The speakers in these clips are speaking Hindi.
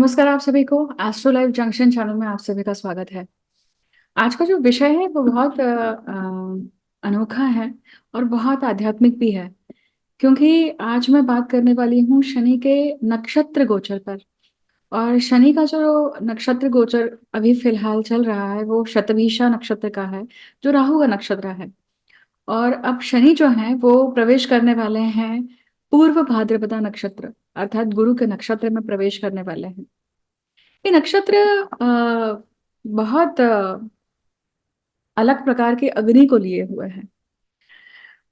नमस्कार आप सभी को एस्ट्रो लाइव जंक्शन चैनल में आप सभी का स्वागत है। आज का जो विषय है वो बहुत अनोखा है और बहुत आध्यात्मिक भी है, क्योंकि आज मैं बात करने वाली हूँ शनि के नक्षत्र गोचर पर। और शनि का जो नक्षत्र गोचर अभी फिलहाल चल रहा है वो शतभिषा नक्षत्र का है, जो राहु का नक्षत्र है। और अब शनि जो है वो प्रवेश करने वाले हैं पूर्व भाद्रपदा नक्षत्र, अर्थात गुरु के नक्षत्र में प्रवेश करने वाले हैं। ये नक्षत्र बहुत अलग प्रकार के अग्नि को लिए हुए हैं।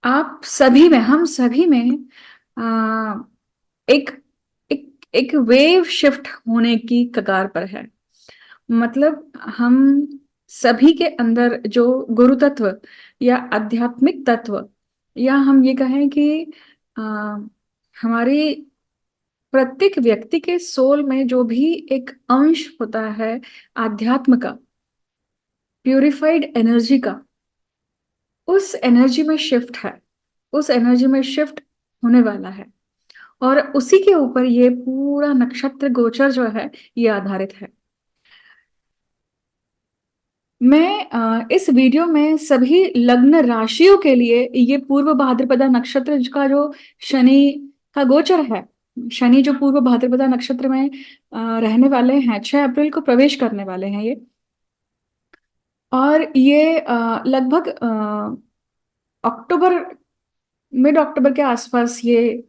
आप सभी में, हम सभी में अ, एक एक एक वेव शिफ्ट होने की कगार पर है। मतलब हम सभी के अंदर जो गुरु तत्व या आध्यात्मिक तत्व, या हम ये कहें कि अ, हमारी प्रत्येक व्यक्ति के सोल में जो भी एक अंश होता है आध्यात्म का, प्यूरिफाइड एनर्जी का, उस एनर्जी में शिफ्ट है, उस एनर्जी में शिफ्ट होने वाला है। और उसी के ऊपर ये पूरा नक्षत्र गोचर जो है ये आधारित है। मैं इस वीडियो में सभी लग्न राशियों के लिए ये पूर्व भाद्रपदा नक्षत्र का जो शनि का गोचर है, शनि जो पूर्व भाद्रपदा नक्षत्र में रहने वाले हैं, 6 अप्रैल को प्रवेश करने वाले हैं ये। और ये लगभग अक्टूबर, मिड अक्टूबर के आसपास ये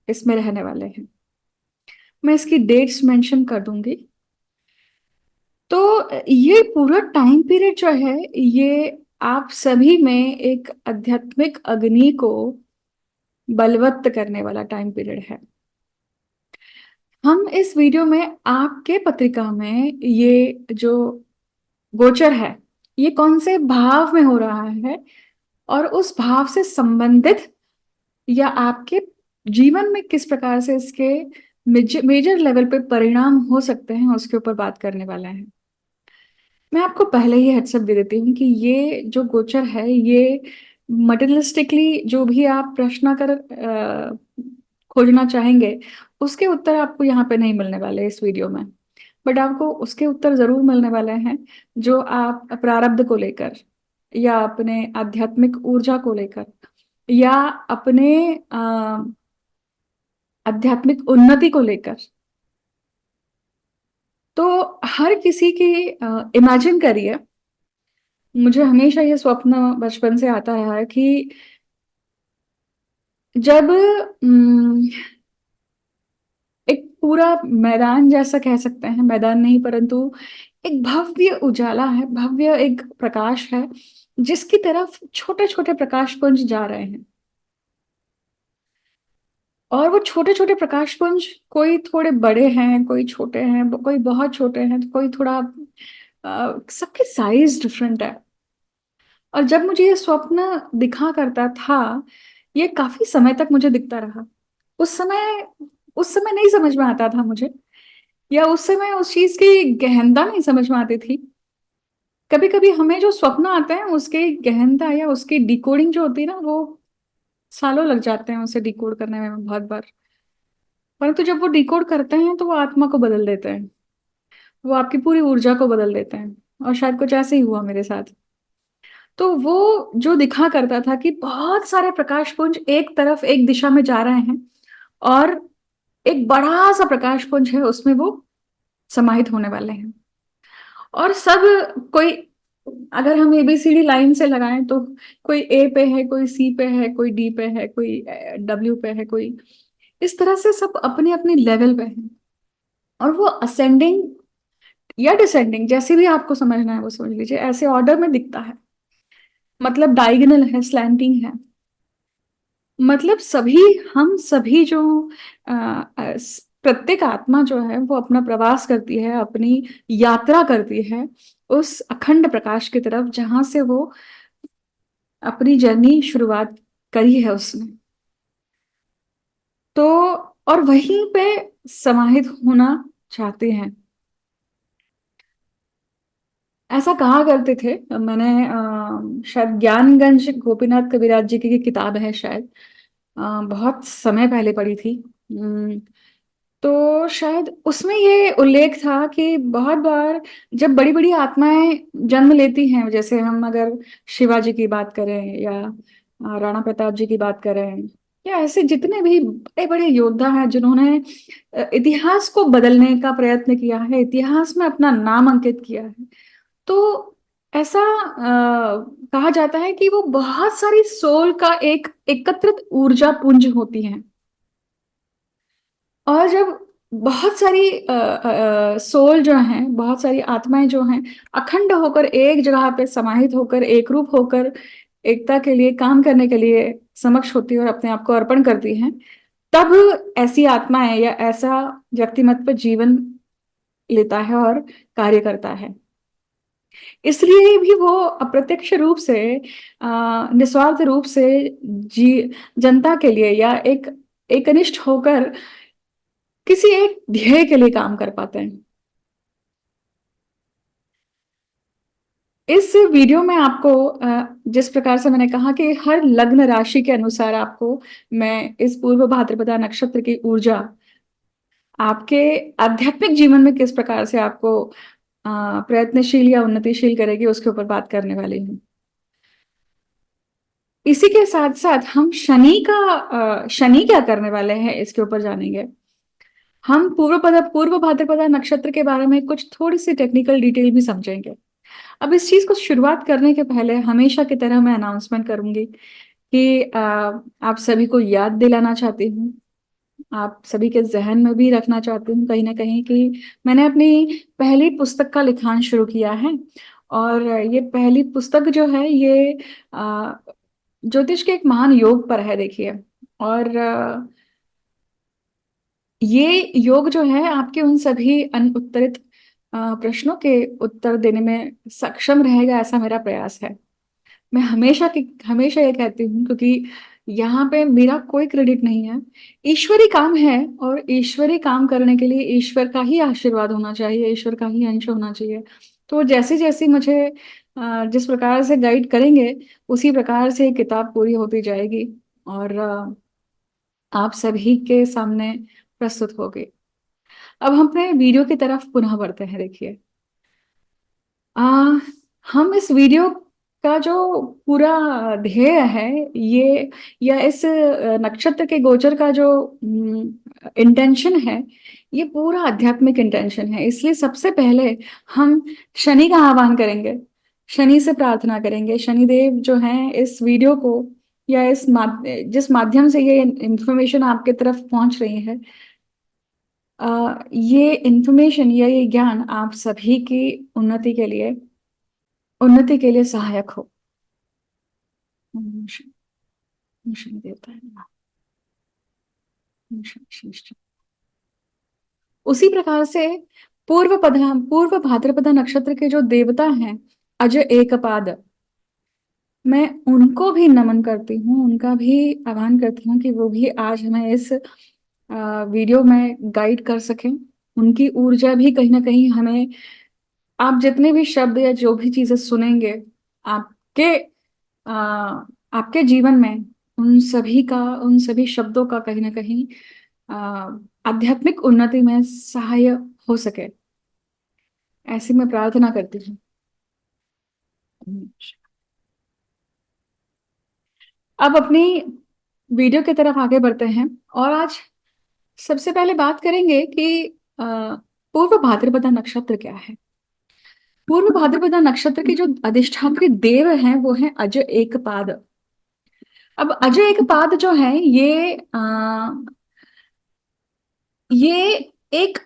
इसमें रहने वाले हैं। मैं इसकी डेट्स मेंशन कर दूंगी। तो ये पूरा टाइम पीरियड जो है ये आप सभी में एक आध्यात्मिक अग्नि को बलवत्त करने वाला टाइम पीरियड है। हम इस वीडियो में आपके पत्रिका में ये जो गोचर है ये कौन से भाव में हो रहा है, और उस भाव से संबंधित या आपके जीवन में किस प्रकार से इसके मेजर लेवल पे परिणाम हो सकते हैं, उसके ऊपर बात करने वाला है। मैं आपको पहले ही हेड्सअप दे देती हूँ कि ये जो गोचर है ये मटेरियलिस्टिकली जो भी आप प्रश्न कर खोजना चाहेंगे, उसके उत्तर आपको यहाँ पे नहीं मिलने वाले इस वीडियो में। बट आपको उसके उत्तर जरूर मिलने वाले हैं जो आप प्रारब्ध को लेकर, या अपने आध्यात्मिक ऊर्जा को लेकर, या अपने आध्यात्मिक उन्नति को लेकर। तो हर किसी की इमेजिन करिए, मुझे हमेशा ये स्वप्न बचपन से आता रहा है कि जब एक पूरा मैदान जैसा कह सकते हैं, मैदान नहीं परंतु एक भव्य उजाला है, भव्य एक प्रकाश है जिसकी तरफ छोटे छोटे प्रकाश पुंज जा रहे हैं। और वो छोटे छोटे प्रकाश पुंज कोई थोड़े बड़े हैं, कोई छोटे हैं, कोई बहुत छोटे हैं, तो कोई थोड़ा सबकी साइज डिफरेंट है। और जब मुझे ये स्वप्न दिखा करता था, ये काफी समय तक मुझे दिखता रहा। उस समय उस समय नहीं समझ में आता था मुझे, या उस समय उस चीज की गहनता नहीं समझ में आती थी। कभी कभी हमें जो स्वप्न आते हैं उसके गहनता या उसकी डिकोडिंग जो होती है ना, वो सालों लग जाते हैं उसे डिकोड करने में, बहुत बार। परंतु जब वो डिकोड करते हैं तो वो आत्मा को बदल देते हैं, वो आपकी पूरी ऊर्जा को बदल देते हैं। और शायद कुछ ऐसे ही हुआ मेरे साथ। तो वो जो दिखा करता था कि बहुत सारे प्रकाश पुंज एक तरफ एक दिशा में जा रहे हैं, और एक बड़ा सा प्रकाश पुंज है उसमें वो समाहित होने वाले हैं। और सब कोई, अगर हम एबीसीडी लाइन से लगाएं तो कोई ए पे है, कोई सी पे है, कोई डी पे है, कोई डब्ल्यू पे है, कोई इस तरह से सब अपने अपने लेवल पे है। और वो असेंडिंग या डिसेंडिंग, जैसे भी आपको समझना है वो समझ लीजिए, ऐसे ऑर्डर में दिखता है। मतलब डायगोनल है, स्लैंटिंग है। मतलब सभी, हम सभी जो प्रत्येक आत्मा जो है वो अपना प्रवास करती है, अपनी यात्रा करती है उस अखंड प्रकाश की तरफ जहां से वो अपनी जर्नी शुरुआत करी है उसने। तो और वहीं पे समाहित होना चाहते हैं, ऐसा कहा करते थे। मैंने शायद ज्ञानगंज गोपीनाथ कविराज जी की किताब है शायद, बहुत समय पहले पढ़ी थी। तो शायद उसमें ये उल्लेख था कि बहुत बार जब बड़ी-बड़ी आत्माएँ जन्म लेती हैं, जैसे हम अगर शिवाजी की बात करें या राणा प्रताप जी की बात करें या ऐसे जितने भी बड़े-बड़े योद्धा हैं जिन्होंने इतिहास को बदलने का प्रयत्न किया है, इतिहास में अपना नाम अंकित किया है। तो ऐसा कहा जाता है कि वो बहुत सारी सोल का एक एकत्रित ऊर्जा पुंज होती हैं। और जब बहुत सारी सोल जो हैं, बहुत सारी आत्माएँ जो हैं, अखंड होकर एक जगह पे समाहित होकर, एकरूप होकर, एकता के लिए, काम करने के लिए समक्ष होती है और अपने आप को अर्पण करती हैं, तब ऐसी आत्माएँ या ऐसा व्यक्तिमत्व जीवन लेता है और कार्य करता है। इसलिए भी वो अप्रत्यक्ष रूप से निस्वार्थ रूप से जी जनता के लिए या एक एकनिष्ठ होकर किसी एक ध्येय के लिए काम कर पाते हैं। इस वीडियो में आपको जिस प्रकार से मैंने कहा कि हर लग्न राशि के अनुसार आपको मैं इस पूर्व भाद्रपदा नक्षत्र की ऊर्जा आपके आध्यात्मिक जीवन में किस प्रकार से आपको प्रयत्नशील या उन्नतिशील करेगी उसके ऊपर बात करने वाली हूँ। इसी के साथ-साथ हम शनि क्या करने वाले हैं इसके ऊपर जानेंगे। हम पूर्व भाद्रपदा नक्षत्र के बारे में कुछ थोड़ी-सी टेक्निकल डिटेल भी समझेंगे। अब इस चीज़ को शुरुआत करने के पहले हमेशा की तरह मैं अनाउंसमेंट करूँगी कि आप सभी को याद दिलाना चाहती हूँ, आप सभी के ज़हन में भी रखना चाहती हूँ कहीं न कहीं कि मैंने अपनी पहली पुस्तक का लिखान शुरू किया है और ये पहली पुस्तक जो है ये अ, ज्योतिष के एक महान योग पर है देखिए और ये योग जो है आपके उन सभी अनउत्तरित प्रश्नों के उत्तर देने में सक्षम रहेगा ऐसा मेरा प्रयास है। मैं हमेशा ये कहती हूँ क्योंकि यहाँ पे मेरा कोई क्रेडिट नहीं है। ईश्वरी काम है और ईश्वरी काम करने के लिए ईश्वर का ही आशीर्वाद होना चाहिए, ईश्वर का ही अंश होना चाहिए। तो जैसे-जैसे मुझे जिस प्रकार से गाइड करेंगे, उसी प्रकार से ये किताब पूरी होती जाएगी और आप सभी के सामने प्रस्तुत होगी। अब हम अपने वीडियो की तरफ पुनः बढ़ते हैं देखिए। अ, हम इस वीडियो का जो पूरा ध्येय है ये या इस नक्षत्र के गोचर का जो इंटेंशन है, ये पूरा आध्यात्मिक इंटेंशन है। इसलिए सबसे पहले हम शनि का आह्वान करेंगे, शनि से प्रार्थना करेंगे। शनिदेव जो हैं इस वीडियो को या जिस माध्यम से ये इन्फॉर्मेशन आपके तरफ पहुँच रही है ये इन्फॉर्मेशन या ये ज्ञान आप सभी की उन्नति के लिए सहायक हो। ओम शनि देवताय नमः। ओम शनि शिष्ट। उसी प्रकार से पूर्व भाद्रपदा नक्षत्र के जो देवता हैं अज एकपाद, मैं उनको भी नमन करती हूँ, उनका भी आह्वान करती हूँ कि वो भी आज हमें इस वीडियो में गाइड कर सकें। उनकी ऊर्जा भी कहीं न कहीं हमें आप जितने भी शब्द या जो भी चीज़ें सुनेंगे, आपके अ, आपके जीवन में उन सभी शब्दों का कहीं न कहीं अ, आध्यात्मिक उन्नति में सहाय हो सके, ऐसी मैं प्रार्थना करती हूँ। हुँ। अब अपनी वीडियो की तरफ आगे बढ़ते हैं और आज सबसे पहले बात करेंगे कि अ, पूर्व भाद्रपदा नक्षत्र क्या है? पूर्व भाद्रपदा नक्षत्र के जो अधिष्ठात्री देव हैं, वो हैं अज एकपाद। अब अजय एकपाद जो है ये एक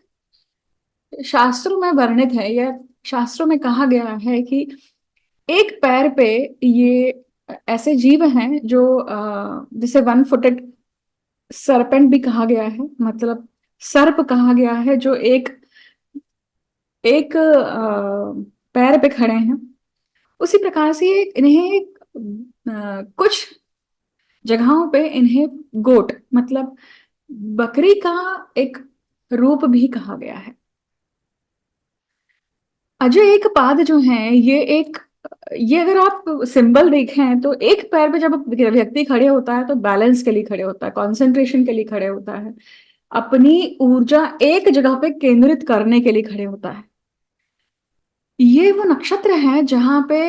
शास्त्रों में वर्णित है या शास्त्रों में कहा गया है कि एक पैर पे ये ऐसे जीव हैं जो जिसे वन फुटेड सरपेंट भी कहा गया है मतलब सर्प कहा गया है जो एक एक पैर पे खड़े हैं उसी प्रकार से इन्हें कुछ जगहों पे इन्हें गोट मतलब बकरी का एक रूप भी कहा गया है। अजय एक पाद जो है ये अगर आप सिंबल देखें तो एक पैर पे जब व्यक्ति खड़े होता है तो बैलेंस के लिए खड़े होता है, कंसंट्रेशन के लिए खड़े होता है। अपनी ऊर्जा एक जगह पे केंद्रित करने के लिए खड़े होता है। ये वो नक्षत्र है जहां पे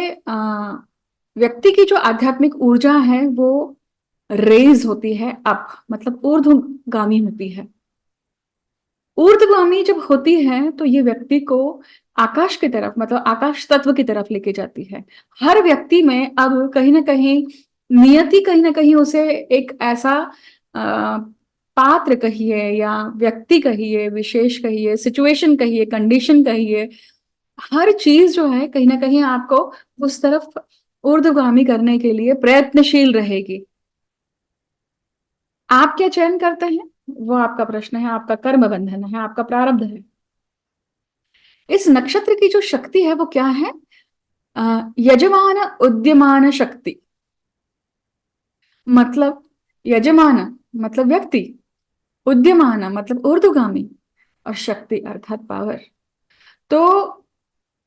व्यक्ति की जो आध्यात्मिक ऊर्जा है वो रेज होती है, अप मतलब ऊर्ध्वगामी होती है। ऊर्ध्वगामी जब होती है तो ये व्यक्ति को आकाश की तरफ मतलब आकाश तत्व की तरफ लेके जाती है। हर व्यक्ति में अब कहीं ना कहीं नियति कहीं ना कहीं उसे एक ऐसा अ, पात्र कहिए या व्यक्ति कहिए, विशेष कहिए, सिचुएशन कहिए, कंडीशन कहिए, हर चीज जो है कहीं ना कहीं आपको उस तरफ ऊर्ध्वगामी करने के लिए प्रयत्नशील रहेगी। आप क्या चयन करते हैं वो आपका प्रश्न है, आपका कर्म बंधन है, आपका प्रारब्ध है। इस नक्षत्र की जो शक्ति है वो क्या है? यजमान उद्यमान शक्ति। मतलब यजमान मतलब व्यक्ति, उद्यमान मतलब ऊर्ध्वगामी, और शक्ति अर्थात पावर। तो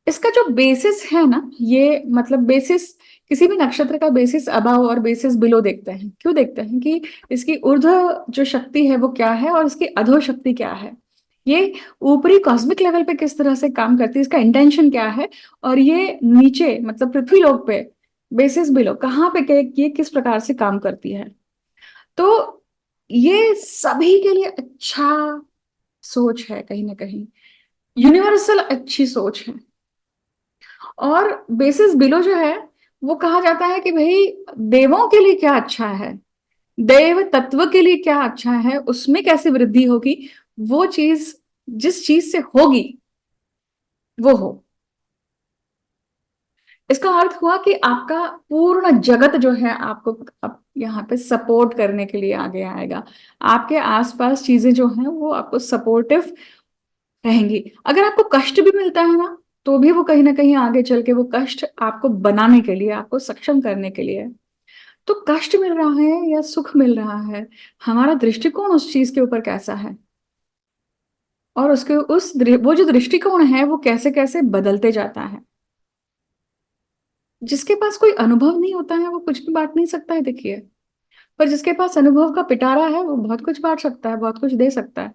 इसका जो बेसिस है ना, ये मतलब बेसिस, किसी भी नक्षत्र का बेसिस अबाव और बेसिस बिलो देखते हैं। क्यों देखते हैं? कि इसकी ऊर्ध्व जो शक्ति है वो क्या है और इसकी अधो शक्ति क्या है, ये ऊपरी कॉस्मिक लेवल पे किस तरह से काम करती है, इसका इंटेंशन क्या है, और ये नीचे मतलब पृथ्वी लोक पे बेसिस बिलो कहाँ पे ये किस प्रकार से काम करती है। तो ये सभी के लिए अच्छा सोच है, कहीं ना कहीं यूनिवर्सल अच्छी सोच है। और बेसिस बिलो जो है वो कहा जाता है कि भाई देवों के लिए क्या अच्छा है, देव तत्व के लिए क्या अच्छा है, उसमें कैसे वृद्धि होगी, वो चीज जिस चीज से होगी वो हो। इसका अर्थ हुआ कि आपका पूर्ण जगत जो है आपको अब यहाँ पे सपोर्ट करने के लिए आगे आएगा। आपके आसपास चीजें जो हैं वो आपको सपोर्टिव रहेंगी। अगर आपको कष्ट भी मिलता है ना, तो भी वो कहीं ना कहीं आगे चल के वो कष्ट आपको बनाने के लिए, आपको सक्षम करने के लिए है। तो कष्ट मिल रहा है या सुख मिल रहा है, हमारा दृष्टिकोण उस चीज के ऊपर कैसा है, और उसके वो जो दृष्टिकोण है वो कैसे कैसे बदलते जाता है। जिसके पास कोई अनुभव नहीं होता है वो कुछ भी बांट नहीं सकता है, देखिए। पर जिसके पास अनुभव का पिटारा है वो बहुत कुछ बांट सकता है, बहुत कुछ दे सकता है।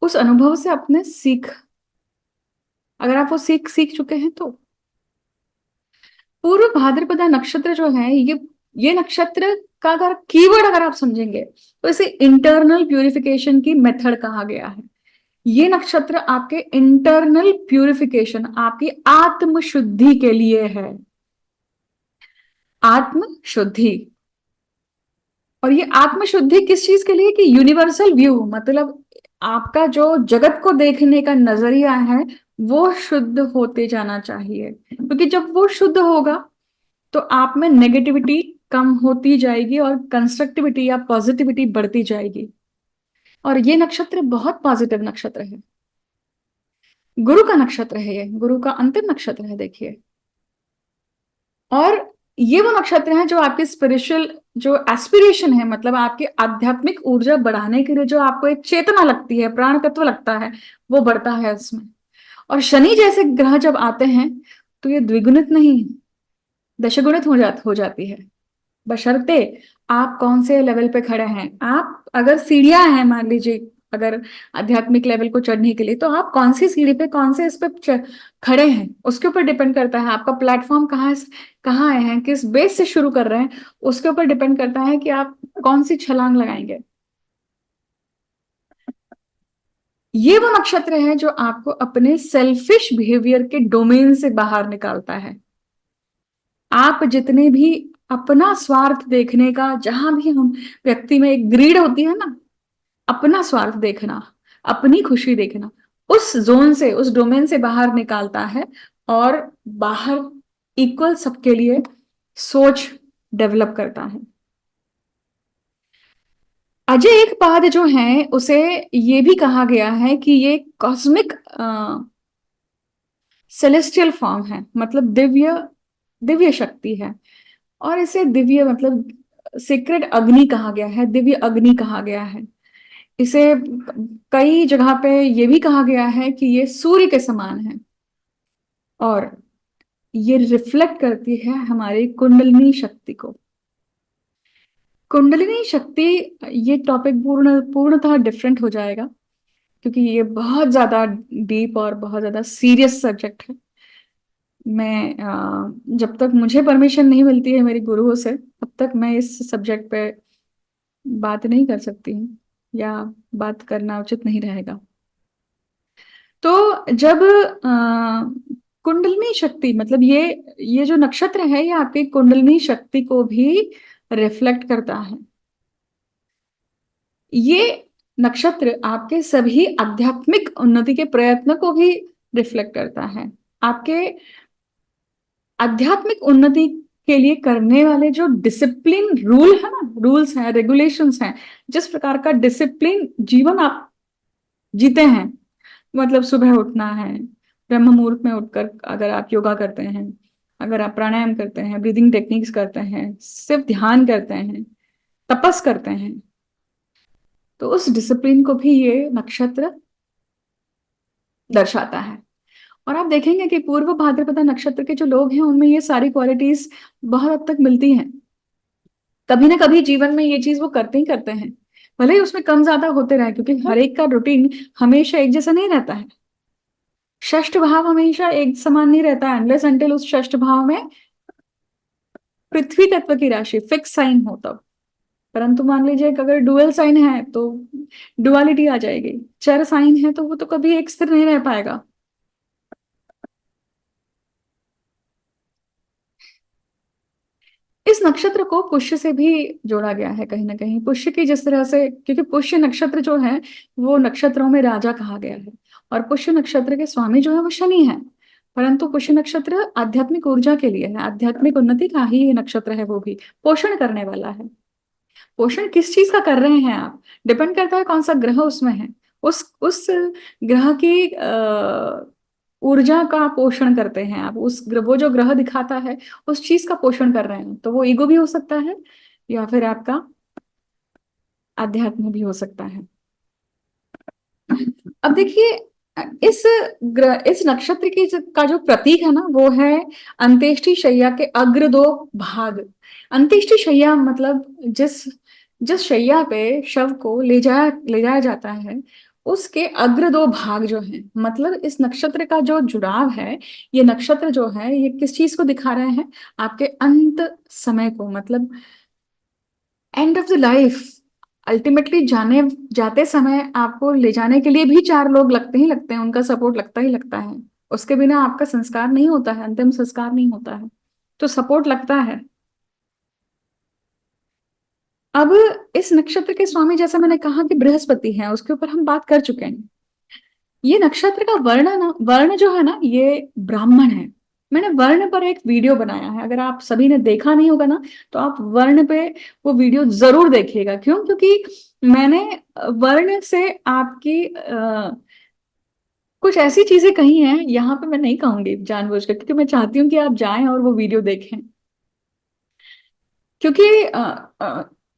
उस अनुभव से अपने सीख, अगर आप वो सीख सीख चुके हैं तो। पूर्व भाद्रपदा नक्षत्र जो है ये नक्षत्र का अगर कीवर्ड अगर आप समझेंगे तो इसे इंटरनल प्यूरिफिकेशन की मेथड कहा गया है। ये नक्षत्र आपके इंटरनल प्यूरिफिकेशन, आपकी आत्म शुद्धि के लिए है। आत्म शुद्धि। और ये आत्म शुद्धि किस चीज के लिए? कि यूनिवर्सल व्यू, मतलब आपका जो जगत को देखने का नजरिया है वो शुद्ध होते जाना चाहिए। क्योंकि जब वो शुद्ध होगा तो आप में नेगेटिविटी कम होती जाएगी और कंस्ट्रक्टिविटी या पॉजिटिविटी बढ़ती जाएगी। और ये नक्षत्र बहुत पॉजिटिव नक्षत्र है। गुरु का नक्षत्र है, ये गुरु का अंतिम नक्षत्र है, देखिए। और ये वो नक्षत्र हैं जो आपके स्पिरिचुअल जो एस्पिरेशन है, मतलब आपकी आध्यात्मिक ऊर्जा बढ़ाने के लिए जो आपको एक चेतना लगती है, प्राण तत्व लगता है, वो बढ़ता है उसमें। और शनि जैसे ग्रह जब आते हैं तो ये द्विगुणित नहीं, दशगुणित हो जाती है। बशर्ते आप कौन से लेवल पे खड़े हैं। आप अगर सीढ़ियां हैं, मान लीजिए अगर आध्यात्मिक लेवल को चढ़ने के लिए, तो आप कौन सी सीढ़ी पे, कौन से इस पे खड़े हैं, उसके ऊपर डिपेंड करता है। आपका प्लेटफॉर्म कहाँ आए हैं, किस बेस से शुरू कर रहे हैं, उसके ऊपर डिपेंड करता है कि आप कौन सी छलांग लगाएंगे। ये वो नक्षत्र है जो आपको अपने सेल्फिश बिहेवियर के डोमेन से बाहर निकालता है। आप जितने भी अपना स्वार्थ देखने का, जहां भी हम व्यक्ति में एक ग्रीड होती है ना, अपना स्वार्थ देखना, अपनी खुशी देखना, उस जोन से, उस डोमेन से बाहर निकालता है। और बाहर इक्वल सबके लिए सोच डेवलप करता है। अजय एक पाद जो है उसे ये भी कहा गया है कि ये कॉस्मिक सेलेस्टियल फॉर्म है, मतलब दिव्य दिव्य शक्ति है। और इसे दिव्य मतलब सीक्रेट अग्नि कहा गया है, दिव्य अग्नि कहा गया है इसे। कई जगह पे ये भी कहा गया है कि ये सूर्य के समान है और ये रिफ्लेक्ट करती है हमारी कुंडलिनी शक्ति को। कुंडलिनी शक्ति, ये टॉपिक पूर्णतः डिफरेंट हो जाएगा, क्योंकि ये बहुत ज्यादा डीप और बहुत ज्यादा सीरियस सब्जेक्ट है। मैं जब तक मुझे परमिशन नहीं मिलती है मेरी गुरुओं से, तब तक मैं इस सब्जेक्ट पे बात नहीं कर सकती हूँ, या बात करना उचित नहीं रहेगा। तो जब कुंडलिनी शक्ति, मतलब ये जो नक्षत्र है, ये आपकी कुंडलिनी शक्ति को भी रिफ्लेक्ट करता है। ये नक्षत्र आपके सभी आध्यात्मिक उन्नति के प्रयत्न को भी रिफ्लेक्ट करता है। आपके आध्यात्मिक उन्नति के लिए करने वाले जो डिसिप्लिन रूल है ना, रूल्स हैं, रेगुलेशंस हैं, जिस प्रकार का डिसिप्लिन जीवन आप जीते हैं, मतलब सुबह उठना है, ब्रह्म मुहूर्त में उठकर अगर आप योगा करते हैं, अगर आप प्राणायाम करते हैं, ब्रीदिंग टेक्निक्स करते हैं, सिर्फ ध्यान करते हैं, तपस करते हैं, तो उस डिसिप्लिन को भी ये नक्षत्र दर्शाता है। और आप देखेंगे कि पूर्व भाद्रपदा नक्षत्र के जो लोग हैं, उनमें ये सारी क्वालिटीज बहुत हद तक मिलती हैं। कभी ना कभी जीवन में ये चीज वो करते ही करते हैं, भले ही उसमें कम ज्यादा होते रहे, क्योंकि हर एक का रूटीन हमेशा एक जैसा नहीं रहता है। षष्ठ भाव हमेशा एक समान नहीं रहता है, अनलेस अनटिल उस षष्ठ भाव में पृथ्वी तत्व की राशि फिक्स साइन हो तब। परंतु मान लीजिए कि अगर डुअल साइन है तो डुअलिटी आ जाएगी, चर साइन है तो वो तो कभी एक स्थिर नहीं रह पाएगा। इस नक्षत्र को पुष्य से भी जोड़ा गया है कहीं ना कहीं, पुष्य की जिस तरह से, क्योंकि पुष्य नक्षत्र जो है वो नक्षत्रों में राजा कहा गया है, और पुष्य नक्षत्र के स्वामी जो है वो शनि है। परंतु पुष्य नक्षत्र आध्यात्मिक ऊर्जा के लिए है, आध्यात्मिक उन्नति का ही नक्षत्र है, वो भी पोषण करने वाला है। पोषण किस चीज का कर रहे हैं आप, डिपेंड करता है कौन सा ग्रह उसमें है। उस ग्रह की ऊर्जा का पोषण करते हैं आप, वो जो ग्रह दिखाता है उस चीज का पोषण कर रहे हैं, तो वो ईगो भी हो सकता है, या फिर आपका अध्यात्म भी हो सकता है। अब देखिए, इस इस नक्षत्र की का जो प्रतीक है ना, वो है अंत्येष्टि शैया के अग्र दो भाग। अंत्येष्टि शैया मतलब जिस जिस शैया पे शव को ले जाया जाता है, उसके अग्र दो भाग जो हैं, मतलब इस नक्षत्र का जो जुड़ाव है, ये नक्षत्र जो है ये किस चीज को दिखा रहे हैं, आपके अंत समय को, मतलब end of the life. Ultimately जाने जाते समय आपको ले जाने के लिए भी चार लोग लगते हैं, उनका सपोर्ट लगता ही लगता है। उसके बिना आपका संस्कार नहीं होता है, अंतिम संस्कार नहीं होता है, तो सपोर्ट लगता है। अब इस नक्षत्र के स्वामी, जैसा मैंने कहा कि बृहस्पति है, उसके ऊपर हम बात कर चुके हैं। ये नक्षत्र का वर्ण जो है ना, ये ब्राह्मण है। मैंने वर्ण पर एक वीडियो बनाया है, अगर आप सभी ने देखा नहीं होगा ना, तो आप वर्ण पे वो वीडियो जरूर देखिएगा। क्यों? क्योंकि मैंने वर्ण से आपकी कुछ ऐसी चीजें कही हैं, यहाँ पे मैं नहीं कहूंगी जानबूझकर, क्योंकि मैं चाहती हूँ कि आप जाएं और वो वीडियो देखें। क्योंकि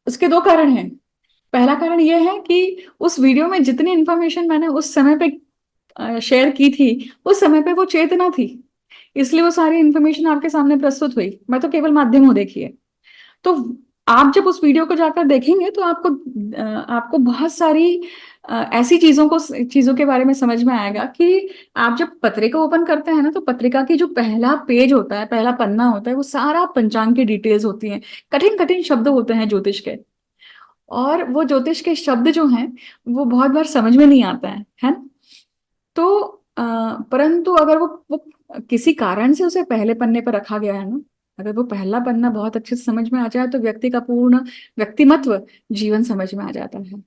उसके दो कारण हैं। पहला कारण यह है कि उस वीडियो में जितनी इंफॉर्मेशन मैंने उस समय पे शेयर की थी, उस समय पे वो चेतना थी, इसलिए वो सारी इंफॉर्मेशन आपके सामने प्रस्तुत हुई। मैं तो केवल माध्यम हूँ, देखिए। तो आप जब उस वीडियो को जाकर देखेंगे तो आपको बहुत सारी ऐसी चीजों के बारे में समझ में आएगा कि आप जब पत्रिका ओपन करते हैं ना, तो पत्रिका की जो पहला पेज होता है, पहला पन्ना होता है, वो सारा पंचांग की डिटेल्स होती हैं। कठिन कठिन शब्द होते हैं ज्योतिष के, और वो ज्योतिष के शब्द जो हैं वो बहुत बार समझ में नहीं आता है ना? तो परंतु अगर वो किसी कारण से उसे पहले पन्ने पर रखा गया है ना, अगर वो पहला पन्ना बहुत अच्छे से समझ में आ जाए, तो व्यक्ति का पूर्ण व्यक्तिमत्व, जीवन समझ में आ जाता है।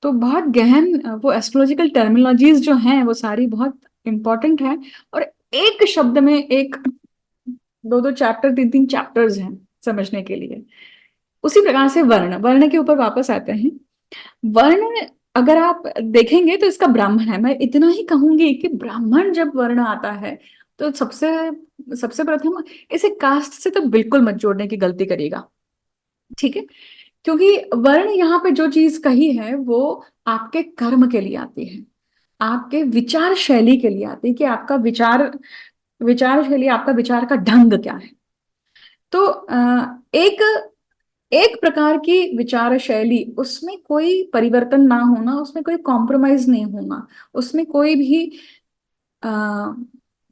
तो बहुत गहन वो एस्ट्रोलॉजिकल टर्मिनोलॉजीज जो हैं वो सारी बहुत इंपॉर्टेंट है। और एक शब्द में एक दो दो चैप्टर, तीन तीन चैप्टर्स हैं समझने के लिए। उसी प्रकार से वर्ण वर्ण के ऊपर वापस आते हैं। वर्ण अगर आप देखेंगे तो इसका ब्राह्मण है। मैं इतना ही कहूंगी कि ब्राह्मण जब वर्ण आता है, तो सबसे सबसे प्रथम इसे कास्ट से तो बिल्कुल मत जोड़ने की गलती करिएगा, ठीक है? क्योंकि वर्ण यहाँ पे जो चीज कही है वो आपके कर्म के लिए आती है, आपके विचार शैली के लिए आती है, कि आपका विचार शैली, आपका विचार का ढंग क्या है। तो एक एक प्रकार की विचार शैली, उसमें कोई परिवर्तन ना होना, उसमें कोई कॉम्प्रोमाइज नहीं होना, उसमें कोई भी आ,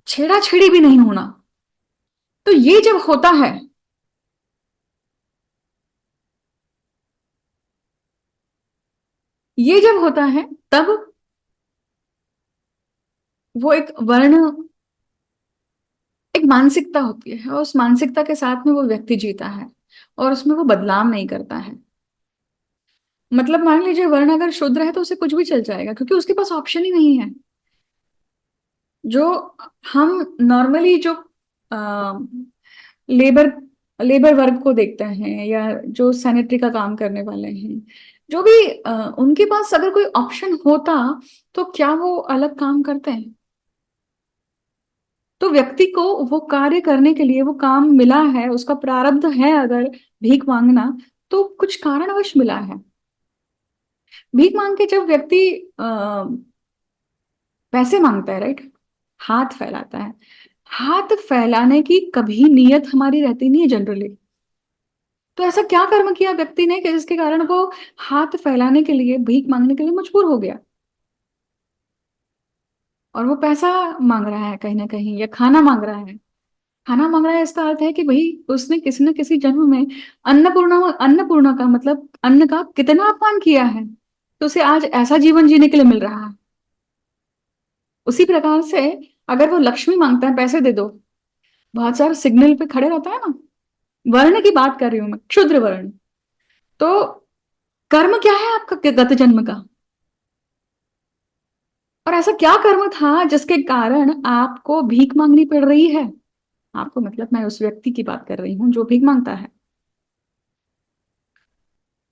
छेड़ा छेड़ी भी नहीं होना। तो ये जब होता है, ये जब होता है, तब वो एक वर्ण, एक मानसिकता होती है, और उस मानसिकता के साथ में वो व्यक्ति जीता है, और उसमें वो बदलाव नहीं करता है। मतलब मान लीजिए वर्ण अगर शुद्र है तो उसे कुछ भी चल जाएगा, क्योंकि उसके पास ऑप्शन ही नहीं है। जो हम नॉर्मली जो लेबर लेबर वर्ग को देखते हैं, या जो सैनिटरी का काम करने वाले हैं, जो भी उनके पास अगर कोई ऑप्शन होता, तो क्या वो अलग काम करते हैं? तो व्यक्ति को वो कार्य करने के लिए वो काम मिला है, उसका प्रारब्ध है अगर भीख मांगना, तो कुछ कारणवश मिला है। भीख मांग के जब व्यक्ति पैसे मांगता है, राइट, हाथ फैलाता है, हाथ फैलाने की कभी नीयत हमारी रहती नहीं है जनरली। तो ऐसा क्या कर्म किया व्यक्ति ने कि जिसके कारण वो हाथ फैलाने के लिए, भीख मांगने के लिए मजबूर हो गया, और वो पैसा मांग रहा है कहीं ना कहीं, या खाना मांग रहा है। खाना मांग रहा है इसका अर्थ है कि भाई उसने किसी न किसी जन्म में अन्नपूर्णा, अन्नपूर्णा का मतलब अन्न का कितना अपमान किया है, तो उसे आज ऐसा जीवन जीने के लिए मिल रहा है। उसी प्रकार से अगर वो लक्ष्मी मांगता है, पैसे दे दो, बहुत सारे सिग्नल पे खड़े रहता है ना। वर्ण की बात कर रही हूं मैं, क्षुद्र वर्ण। तो कर्म क्या है आपका गत जन्म का, और ऐसा क्या कर्म था जिसके कारण आपको भीख मांगनी पड़ रही है? आपको मतलब मैं उस व्यक्ति की बात कर रही हूँ जो भीख मांगता है।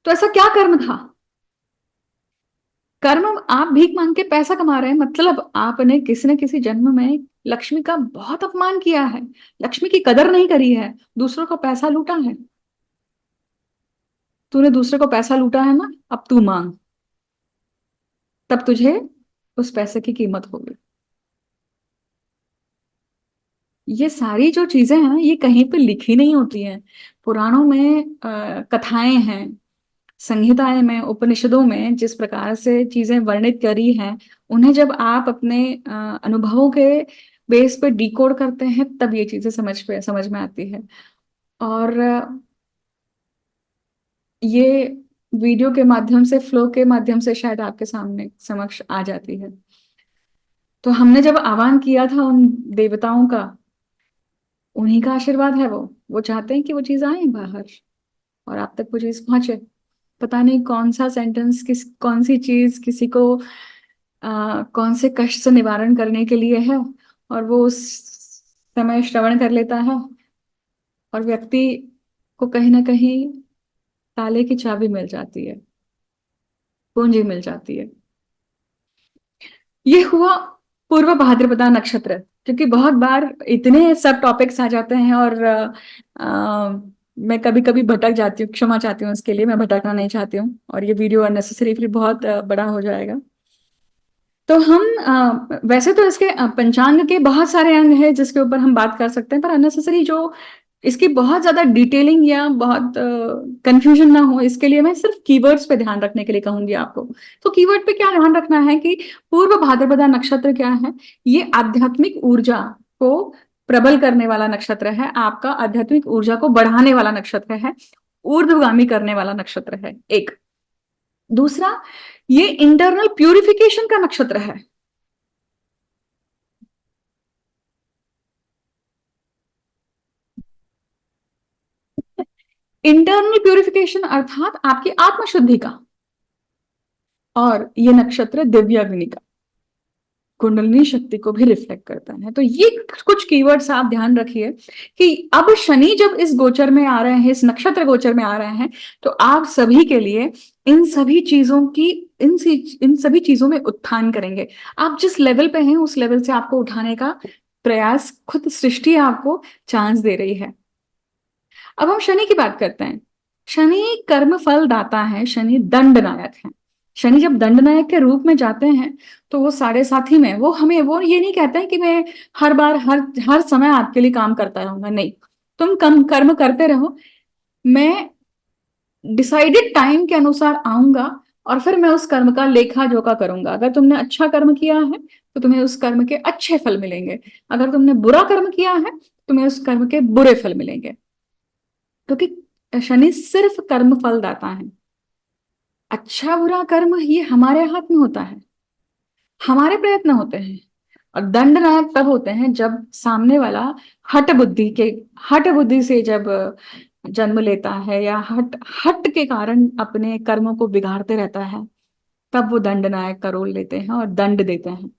तो ऐसा क्या कर्म था? कर्म, आप भीख मांग के पैसा कमा रहे हैं, मतलब आपने किसी न किसी जन्म में लक्ष्मी का बहुत अपमान किया है, लक्ष्मी की कदर नहीं करी है, दूसरों का पैसा लूटा है। तूने दूसरे को पैसा लूटा है ना, अब तू मांग, तब तुझे उस पैसे की कीमत होगी। ये सारी जो चीजें हैं ना, ये कहीं पे लिखी नहीं होती हैं। पुराणों में कथाएं हैं, संहिताएं में, उपनिषदों में जिस प्रकार से चीजें वर्णित करी हैं, उन्हें जब आप अपने अनुभवों के बेस पे डिकोड करते हैं, तब ये चीजें समझ में आती है। और ये वीडियो के माध्यम से, फ्लो के माध्यम से शायद आपके सामने समक्ष आ जाती है। तो हमने जब आह्वान किया था उन देवताओं का, उन्हीं का आशीर्वाद है वो चाहते हैं कि वो चीज आए बाहर, और आप तक वो चीज पहुंचे। पता नहीं कौन सा सेंटेंस, कौन सी चीज किसी को कौन से कष्ट से निवारण करने के लिए है, और वो उस समय श्रवण कर लेता है, और व्यक्ति को कहीं ना कहीं ताले की चाबी मिल जाती है, पूंजी मिल जाती है। ये हुआ पूर्व भाद्रपदा नक्षत्र। क्योंकि बहुत बार इतने सब टॉपिक्स आ जाते हैं, और मैं कभी कभी भटक जाती हूँ, क्षमा चाहती हूँ इसके लिए, मैं भटकना नहीं चाहती हूँ, और ये वीडियो अननेसेसरी बहुत बड़ा हो जाएगा। तो हम वैसे तो इसके पंचांग के बहुत सारे अंग हैं जिसके ऊपर हम बात कर सकते हैं, पर अननेसेसरी जो इसकी बहुत ज्यादा डिटेलिंग या बहुत कंफ्यूजन ना हो, इसके लिए मैं सिर्फ कीवर्ड्स पे ध्यान रखने के लिए कहूंगी आपको। तो कीवर्ड पे क्या ध्यान रखना है कि पूर्व भाद्रपदा नक्षत्र क्या है? ये आध्यात्मिक ऊर्जा को प्रबल करने वाला नक्षत्र है, आपका आध्यात्मिक ऊर्जा को बढ़ाने वाला नक्षत्र है, ऊर्ध्वगामी करने वाला नक्षत्र है एक। दूसरा, ये इंटरनल प्यूरिफिकेशन का नक्षत्र है। इंटरनल प्यूरिफिकेशन अर्थात आपकी आत्मशुद्धि का। और ये नक्षत्र दिव्य अग्नि का, कुंडलिनी शक्ति को भी रिफ्लेक्ट करता है। तो ये कुछ कीवर्ड्स आप ध्यान रखिए कि अब शनि जब इस गोचर में आ रहे हैं, इस नक्षत्र गोचर में आ रहे हैं, तो आप सभी के लिए इन सभी चीजों की, इन सभी चीजों में उत्थान करेंगे। आप जिस लेवल पे हैं उस लेवल से आपको उठाने का प्रयास खुद सृष्टि आपको चांस दे रही है। अब हम शनि की बात करते हैं। शनि कर्म फल दाता है, शनि दंड नायक है। शनि जब दंड नायक के रूप में जाते हैं, तो वो साढ़े साथी में वो हमें वो ये नहीं कहते हैं कि मैं हर बार हर हर समय आपके लिए काम करता रहूंगा, नहीं। तुम कम कर्म करते रहो, मैं डिसाइडेड टाइम के अनुसार आऊंगा और फिर मैं उस कर्म का लेखा जोखा करूंगा। अगर तुमने अच्छा कर्म किया है तो तुम्हें उस कर्म के अच्छे फल मिलेंगे, अगर तुमने बुरा कर्म किया है तुम्हें उस कर्म के बुरे फल मिलेंगे, क्योंकि शनि सिर्फ कर्म फल दाता है। अच्छा बुरा कर्म ये हमारे हाथ में होता है, हमारे प्रयत्न होते हैं। और दंड नायक तब होते हैं जब सामने वाला हट बुद्धि के हट बुद्धि से जब जन्म लेता है, या हट हट के कारण अपने कर्मों को बिगाड़ते रहता है, तब वो दंड नायक का रोल लेते हैं और दंड देते हैं।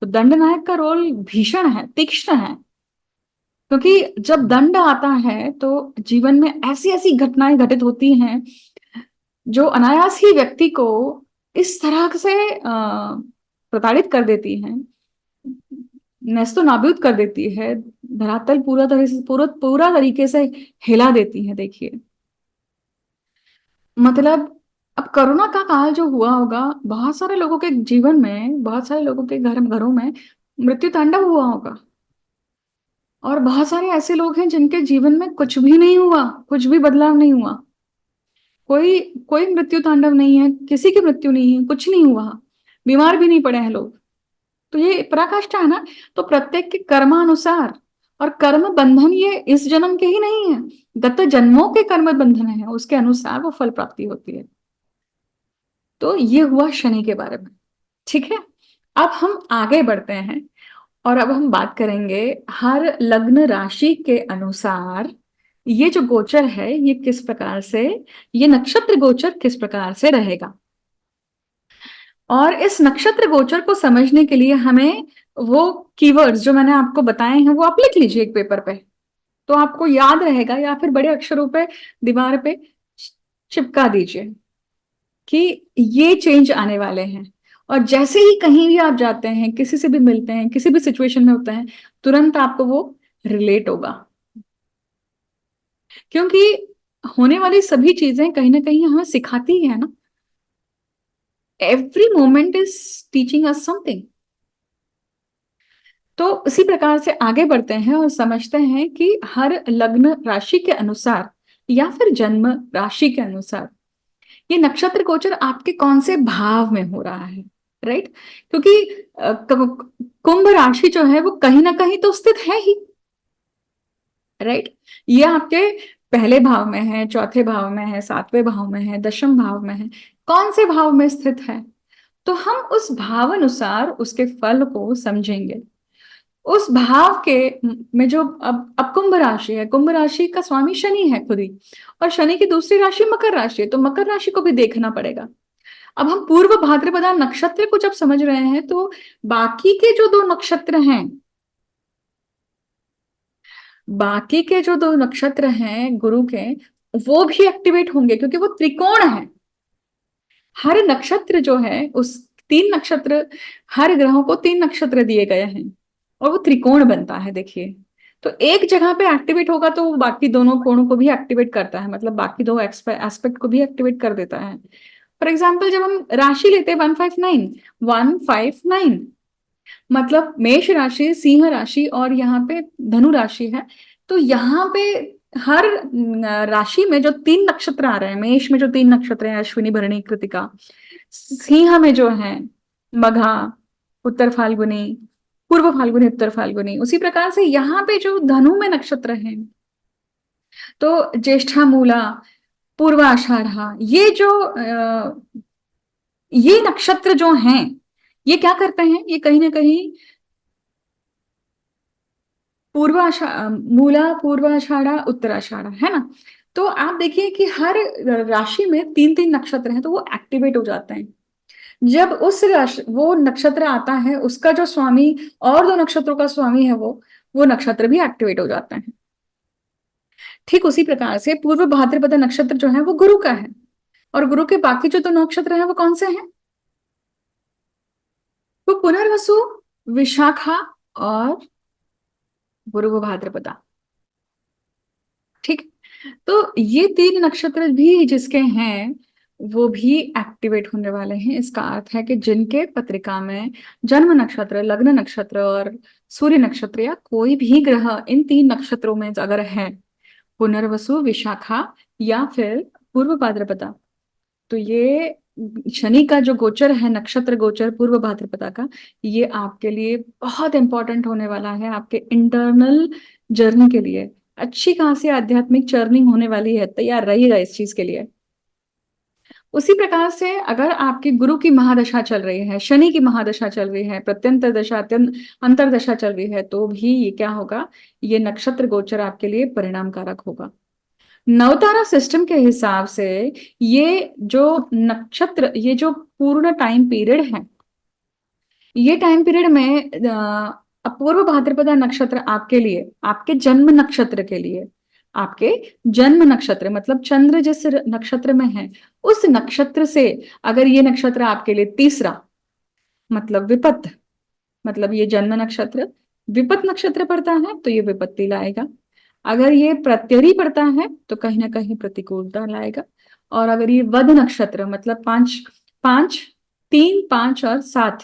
तो दंड नायक का रोल भीषण है, तीक्ष्ण है, क्योंकि जब दंड आता है तो जीवन में ऐसी ऐसी घटनाएं घटित होती हैं जो अनायास ही व्यक्ति को इस तरह से प्रताड़ित कर देती हैं, नेस्तो नाबूद कर देती है, धरातल पूरा तरह से पूरा पूरा तरीके से हिला देती है। देखिए, मतलब अब कोरोना का काल जो हुआ होगा, बहुत सारे लोगों के जीवन में, बहुत सारे लोगों के घरों में मृत्यु तांडव हुआ होगा। और बहुत सारे ऐसे लोग हैं जिनके जीवन में कुछ भी नहीं हुआ, कुछ भी बदलाव नहीं हुआ, कोई कोई मृत्यु तांडव नहीं है, किसी की मृत्यु नहीं है, कुछ नहीं हुआ, बीमार भी नहीं पड़े हैं लोग। तो ये पराकाष्ठा है ना। तो प्रत्येक के कर्मानुसार, और कर्म बंधन ये इस जन्म के ही नहीं है, गत जन्मों के कर्म बंधन है, उसके अनुसार वो फल प्राप्ति होती है। तो ये हुआ शनि के बारे में। ठीक है, अब हम आगे बढ़ते हैं और अब हम बात करेंगे हर लग्न राशि के अनुसार ये जो गोचर है ये किस प्रकार से, ये नक्षत्र गोचर किस प्रकार से रहेगा। और इस नक्षत्र गोचर को समझने के लिए हमें वो कीवर्ड्स जो मैंने आपको बताए हैं वो आप लिख लीजिए एक पेपर पे, तो आपको याद रहेगा, या फिर बड़े अक्षरों पे दीवार पे चिपका दीजिए कि ये चेंज आने वाले हैं। और जैसे ही कहीं भी आप जाते हैं, किसी से भी मिलते हैं, किसी भी सिचुएशन में होते हैं, तुरंत आपको वो रिलेट होगा, क्योंकि होने वाली सभी चीजें कहीं ना कहीं हमें सिखाती है ना। Every moment is teaching us something. तो इसी प्रकार से आगे बढ़ते हैं और समझते हैं कि हर लग्न राशि के अनुसार या फिर जन्म राशि के अनुसार ये नक्षत्र गोचर आपके कौन से भाव में हो रहा है। राइट, क्योंकि कुंभ राशि जो है वो कहीं ना कहीं तो स्थित है ही। राइट, ये आपके पहले भाव में है, चौथे भाव में है, सातवें भाव में है, दशम भाव में है, कौन से भाव में स्थित है, तो हम उस भाव अनुसार उसके फल को समझेंगे। उस भाव के में जो अब कुंभ राशि है, कुंभ राशि का स्वामी शनि है खुद ही, और शनि की दूसरी राशि मकर राशि है, तो मकर राशि को भी देखना पड़ेगा। अब हम पूर्व भाद्रपदा नक्षत्र को जब समझ रहे हैं तो बाकी के जो दो नक्षत्र हैं, बाकी के जो दो नक्षत्र हैं गुरु के, वो भी एक्टिवेट होंगे, क्योंकि वो त्रिकोण है। हर नक्षत्र जो है उस तीन नक्षत्र, हर ग्रहों को तीन नक्षत्र दिए गए हैं और वो त्रिकोण बनता है। देखिए, तो एक जगह पे एक्टिवेट होगा तो वो बाकी दोनों कोणों को भी एक्टिवेट करता है, मतलब बाकी दो एस्पेक्ट को भी एक्टिवेट कर देता है। फॉर एग्जाम्पल, जब हम राशि लेते हैं 159, 159, मतलब मेष राशि, सिंह राशि और यहाँ पे धनु राशि है। तो यहाँ पे हर राशि में जो तीन नक्षत्र आ रहे हैं, मेष में जो तीन नक्षत्र हैं अश्विनी भरणी कृतिका, सिंह में जो है मघा उत्तर फाल्गुनी, पूर्व फाल्गुनी उत्तर फाल्गुनी, उसी प्रकार से यहाँ पे जो धनु में नक्षत्र हैं, तो ज्येष्ठा मूला पूर्व आषाढ़ा, ये जो ये नक्षत्र जो हैं ये क्या करते हैं, ये कहीं ना कहीं मूला पूर्वाषाढ़ा उत्तराषाढ़ा है ना। तो आप देखिए कि हर राशि में तीन तीन नक्षत्र हैं तो वो एक्टिवेट हो जाते हैं। जब उस राशि वो नक्षत्र आता है, उसका जो स्वामी और दो नक्षत्रों का स्वामी है, वो नक्षत्र भी एक्टिवेट हो जाते हैं। ठीक उसी प्रकार से पूर्व भाद्रपद नक्षत्र जो है वो गुरु का है, और गुरु के बाकी जो दो नक्षत्र हैं वो कौन से हैं, वो पुनर्वसु, विशाखा और पूर्व भाद्रपदा। ठीक, तो ये तीन नक्षत्र भी जिसके हैं वो भी एक्टिवेट होने वाले हैं। इसका अर्थ है कि जिनके पत्रिका में जन्म नक्षत्र, लग्न नक्षत्र और सूर्य नक्षत्र या कोई भी ग्रह इन तीन नक्षत्रों में अगर है, पुनर्वसु, विशाखा या फिर पूर्व भाद्रपदा। तो ये शनि का जो गोचर है, नक्षत्र गोचर पूर्व भाद्रपदा का, ये आपके लिए बहुत इंपॉर्टेंट होने वाला है, आपके इंटरनल जर्नी के लिए। अच्छी खासी आध्यात्मिक जर्नी होने वाली है, तैयार रहिएगा इस चीज के लिए। उसी प्रकार से अगर आपकी गुरु की महादशा चल रही है, शनि की महादशा चल रही है, प्रत्यंतर दशा, अत्यंत अंतरदशा चल रही है, तो भी ये क्या होगा, ये नक्षत्र गोचर आपके लिए परिणामकारक होगा। नवतारा सिस्टम के हिसाब से ये जो नक्षत्र, ये जो पूर्ण टाइम पीरियड है, ये टाइम पीरियड में अपूर्व भाद्रपदा नक्षत्र आपके लिए, आपके जन्म नक्षत्र के लिए, आपके जन्म नक्षत्र मतलब चंद्र जिस नक्षत्र में है, उस नक्षत्र से अगर ये नक्षत्र आपके लिए तीसरा मतलब विपत्त, मतलब ये जन्म नक्षत्र विपत्त नक्षत्र पड़ता है तो ये विपत्ति लाएगा। अगर ये प्रत्यरी पड़ता है तो कहीं ना कहीं प्रतिकूलता लाएगा। और अगर ये वध नक्षत्र मतलब पांच, पांच, तीन, पांच और सात,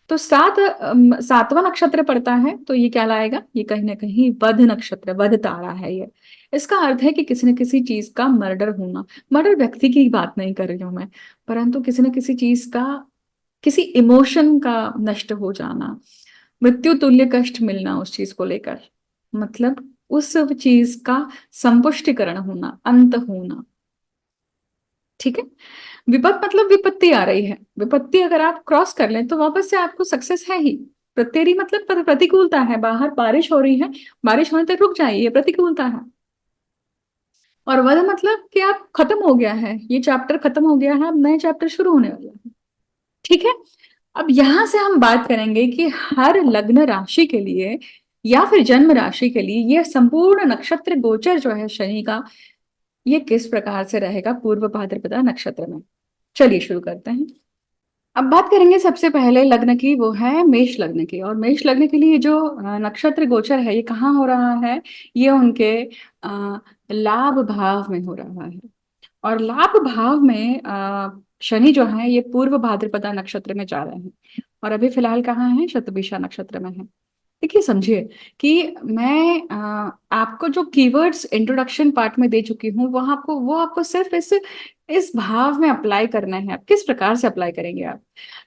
तो सातवां नक्षत्र पड़ता है तो ये क्या लाएगा, ये कहीं ना कहीं वध नक्षत्र, वध तारा है ये। इसका अर्थ है कि किसी न किसी चीज का मर्डर होना। मर्डर व्यक्ति की बात नहीं कर रही हूं मैं, परंतु किसी न किसी चीज का, किसी इमोशन का नष्ट हो जाना, मृत्यु तुल्य कष्ट मिलना उस चीज को लेकर, मतलब उस चीज का संपुष्टिकरण होना, अंत होना। ठीक है। विपत मतलब विपत्ति आ रही है, विपत्ति अगर आप क्रॉस कर लें तो वापस से आपको सक्सेस है ही। प्रत्येरी मतलब प्रतिकूलता है, बाहर बारिश हो रही है, बारिश होने तक रुक जाइए, ये प्रतिकूलता है। और वध मतलब कि आप खत्म हो गया है, ये चैप्टर खत्म हो गया है, अब नए चैप्टर शुरू होने वाला है। ठीक है। अब यहां से हम बात करेंगे कि हर लग्न राशि के लिए या फिर जन्म राशि के लिए ये संपूर्ण नक्षत्र गोचर जो है शनि का, ये किस प्रकार से रहेगा पूर्व भाद्रपदा नक्षत्र में। चलिए शुरू करते हैं। अब बात करेंगे सबसे पहले लग्न की, वो है मेष लग्न की। और मेष लग्न के लिए जो नक्षत्र गोचर है, ये कहाँ हो रहा है, ये उनके लाभ भाव में हो रहा है। और लाभ भाव में शनि जो है ये पूर्व भाद्रपदा नक्षत्र में जा रहे हैं, और अभी फिलहाल कहाँ है, शतभिषा नक्षत्र में है। देखिए समझिए कि मैं आपको जो कीवर्ड्स इंट्रोडक्शन पार्ट में दे चुकी हूँ, वो आपको सिर्फ इस भाव में अप्लाई करना है। आप किस प्रकार से अप्लाई करेंगे आप।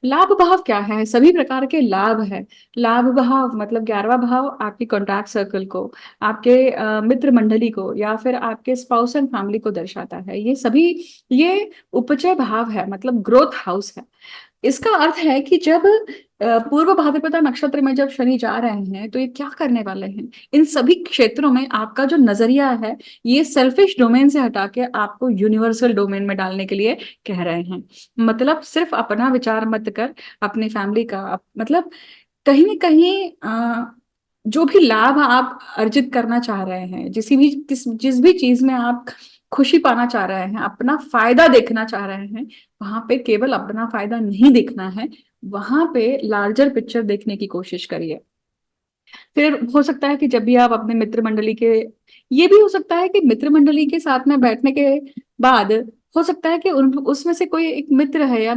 लाभ भाव क्या है, सभी प्रकार के लाभ है। लाभ भाव मतलब 11वां भाव आपकी कॉन्टैक्ट सर्कल को, आपके मित्र मंडली को, या फिर आपके स्पाउस एंड फैमिली को दर्शाता है। ये सभी, ये उपचय भाव है, मतलब ग्रोथ हाउस है। इसका अर्थ है कि जब पूर्व भाद्रपदा नक्षत्र में जब शनि जा रहे हैं तो ये क्या करने वाले हैं, इन सभी क्षेत्रों में आपका जो नजरिया है, ये सेल्फिश डोमेन से हटा के आपको यूनिवर्सल डोमेन में डालने के लिए कह रहे हैं। मतलब सिर्फ अपना विचार मत कर, अपनी फैमिली का मतलब कहीं ना कहीं जो भी लाभ आप अर्जित करना चाह रहे हैं, जिस भी चीज में आप खुशी पाना चाह रहे हैं, अपना फायदा देखना चाह रहे हैं, वहां पे केवल अपना फायदा नहीं देखना है, वहां पे लार्जर पिक्चर देखने की कोशिश करिए। फिर हो सकता है कि जब भी आप अपने मित्र मंडली के, ये भी हो सकता है कि मित्र मंडली के साथ में बैठने के बाद हो सकता है कि उसमें से कोई एक मित्र है या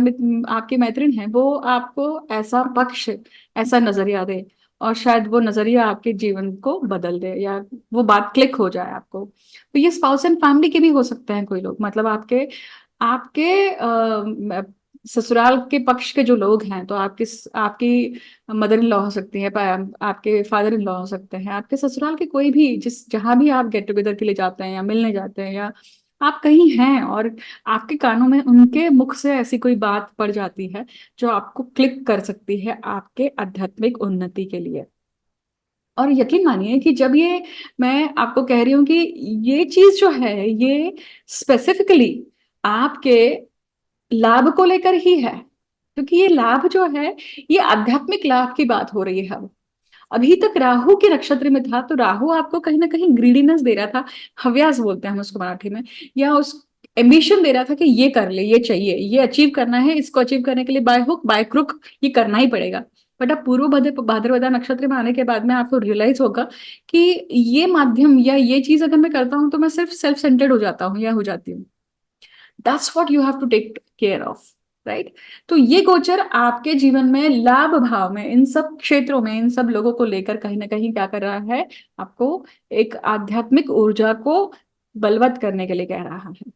आपकी मैत्रिण है, वो आपको ऐसा पक्ष, ऐसा नजरिया दे, और शायद वो नजरिया आपके जीवन को बदल दे, या वो बात क्लिक हो जाए आपको। तो ये स्पाउस एंड फैमिली के भी हो सकते हैं कोई लोग, मतलब आपके आपके ससुराल के पक्ष के जो लोग हैं, तो आपकी मदर इन लॉ हो सकती है, आपके फादर इन लॉ हो सकते हैं, आपके ससुराल के कोई भी, जहां भी आप गेट टुगेदर के लिए जाते हैं या मिलने जाते हैं, या आप कहीं हैं और आपके कानों में उनके मुख से ऐसी कोई बात पड़ जाती है जो आपको क्लिक कर सकती है आपके आध्यात्मिक उन्नति के लिए। और यकीन मानिए कि जब ये, मैं आपको कह रही हूँ कि ये चीज जो है ये स्पेसिफिकली आपके लाभ को लेकर ही है, क्योंकि ये लाभ जो है, ये आध्यात्मिक लाभ की बात हो रही है। अब अभी तक राहु के नक्षत्र में था, तो राहु आपको कहीं ना कहीं ग्रीडीनेस दे रहा था, हव्यास बोलते हैं हम उसको मराठी में, या उस एम्बिशन दे रहा था कि ये कर ले, ये चाहिए, ये अचीव करना है, इसको अचीव करने के लिए बाय हुक बाय क्रुक ये करना ही पड़ेगा। बट अब पूर्व भाद्रपदा नक्षत्र में आने के बाद में आपको रियलाइज होगा कि ये माध्यम या ये चीज अगर मैं करता हूँ तो मैं सिर्फ सेल्फ सेंटर्ड हो जाता हूँ या हो जाती हूँ। That's what you have to take care of, right. तो ये गोचर आपके जीवन में लाभ भाव में, इन सब क्षेत्रों में, इन सब लोगों को लेकर कहीं ना कहीं क्या कर रहा है, आपको एक आध्यात्मिक ऊर्जा को बलवत करने के लिए कह रहा है।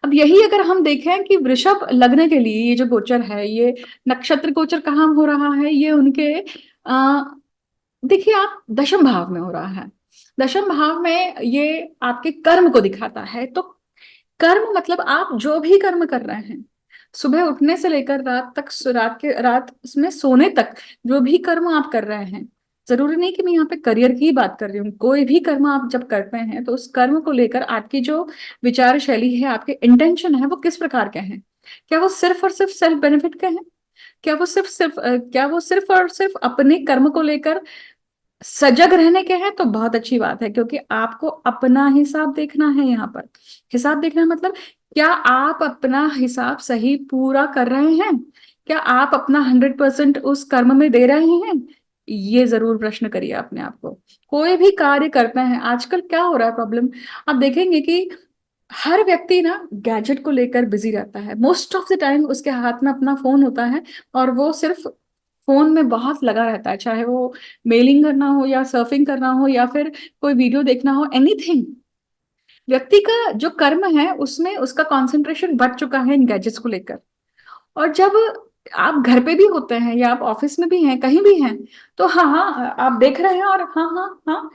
अब यही अगर हम देखें कि वृषभ लगने के लिए ये जो गोचर है, ये नक्षत्र गोचर कहाँ हो रहा है, ये उनके आ, देखिए आप दशम भाव में हो रहा है। दशम भाव में ये आपके कर्म को दिखाता है। तो कर्म मतलब आप जो भी कर्म कर रहे हैं, सुबह उठने से लेकर रात तक, रात में सोने तक, जो भी कर्म आप कर रहे हैं, जरूरी नहीं कि मैं यहाँ पे करियर की ही बात कर रही हूँ, कोई भी कर्म आप जब करते हैं तो उस कर्म को लेकर आपकी जो विचार शैली है, आपके इंटेंशन है, वो किस प्रकार के हैं। क्या वो सिर्फ और सिर्फ सेल्फ बेनिफिट के हैं? क्या वो सिर्फ और सिर्फ अपने कर्म को लेकर सजग रहने के हैं? तो बहुत अच्छी बात है, क्योंकि आपको अपना हिसाब देखना है यहाँ पर। हिसाब देखना है मतलब, क्या आप अपना हिसाब सही पूरा कर रहे हैं? क्या आप अपना 100% उस कर्म में दे रहे हैं? ये जरूर प्रश्न करिए अपने आप को। कोई भी कार्य करते हैं, आजकल क्या हो रहा है प्रॉब्लम, आप देखेंगे कि हर व्यक्ति ना गैजेट को लेकर बिजी रहता है। मोस्ट ऑफ द टाइम उसके हाथ में अपना फोन होता है, और वो सिर्फ फोन में बहुत लगा रहता है, चाहे वो मेलिंग करना हो या सर्फिंग करना हो या फिर कोई वीडियो देखना हो, एनीथिंग। व्यक्ति का जो कर्म है उसमें उसका कंसंट्रेशन बढ़ चुका है इन गैजेट्स को लेकर। और जब आप घर पे भी होते हैं या आप ऑफिस में भी हैं, कहीं भी हैं, तो हाँ हाँ आप देख रहे हैं, और हाँ हाँ हाँ,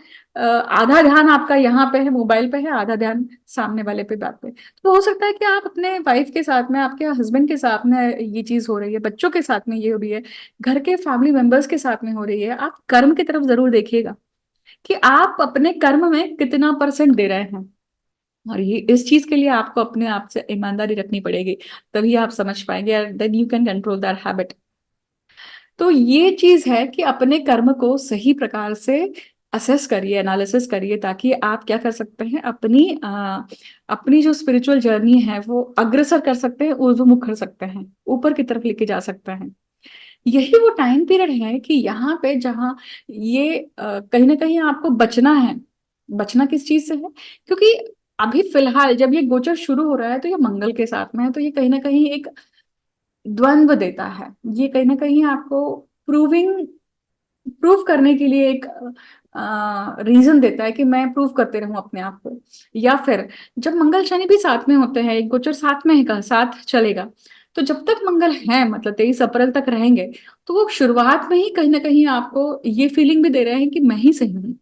आधा ध्यान आपका यहाँ पे है, मोबाइल पे है, आधा ध्यान सामने वाले पे, बात पे। तो हो सकता है कि आप अपने वाइफ के साथ में, आपके हस्बैंड के साथ में ये चीज हो रही है, बच्चों के साथ में ये हो रही है, घर के फैमिली मेंबर्स के साथ में हो रही है। आप कर्म की तरफ जरूर देखिएगा कि आप अपने कर्म में कितना परसेंट दे रहे हैं। और ये इस चीज के लिए आपको अपने आप से ईमानदारी रखनी पड़ेगी, तभी आप समझ पाएंगे, then you can control that habit. तो ये चीज है कि अपने कर्म को सही प्रकार से असेस करिए, एनालिसिस करिए, ताकि आप क्या कर सकते हैं, अपनी जो स्पिरिचुअल जर्नी है वो अग्रसर कर सकते हैं, ऊर्ध्वमुख कर सकते हैं, ऊपर की तरफ लेके जा सकते हैं। यही वो टाइम पीरियड है कि यहाँ पे जहाँ ये कहीं ना कहीं आपको बचना है। बचना किस चीज से है? क्योंकि अभी फिलहाल जब ये गोचर शुरू हो रहा है तो ये मंगल के साथ में है, तो ये कहीं ना कहीं एक द्वंद्व देता है। ये कहीं ना कहीं आपको प्रूव करने के लिए एक रीजन देता है कि मैं प्रूव करते रहूं अपने आप को। या फिर जब मंगल शनि भी साथ में होते हैं, एक गोचर साथ में है, साथ चलेगा, तो जब तक मंगल है, मतलब 23 अप्रैल तक रहेंगे, तो वो शुरुआत में ही कहीं ना कहीं आपको ये फीलिंग भी दे रहे हैं कि मैं ही सही हूँ,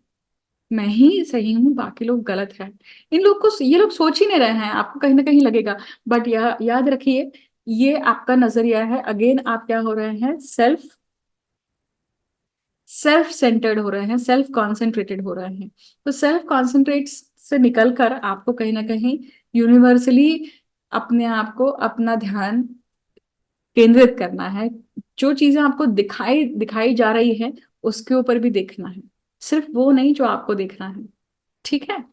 मैं ही सही हूँ, बाकी लोग गलत हैं। इन लोग को, ये लोग सोच ही नहीं रहे हैं, आपको कहीं ना कहीं लगेगा। बट याद रखिए, ये आपका नजरिया है। अगेन आप क्या हो रहे हैं, सेल्फ सेंटर्ड हो रहे हैं, सेल्फ कॉन्सेंट्रेटेड हो रहे हैं। तो सेल्फ कॉन्सेंट्रेट से निकलकर आपको कहीं ना कहीं यूनिवर्सली अपने आप को, अपना ध्यान केंद्रित करना है। जो चीजें आपको दिखाई दिखाई जा रही है, उसके ऊपर भी देखना है, सिर्फ वो नहीं जो आपको देखना है। ठीक है।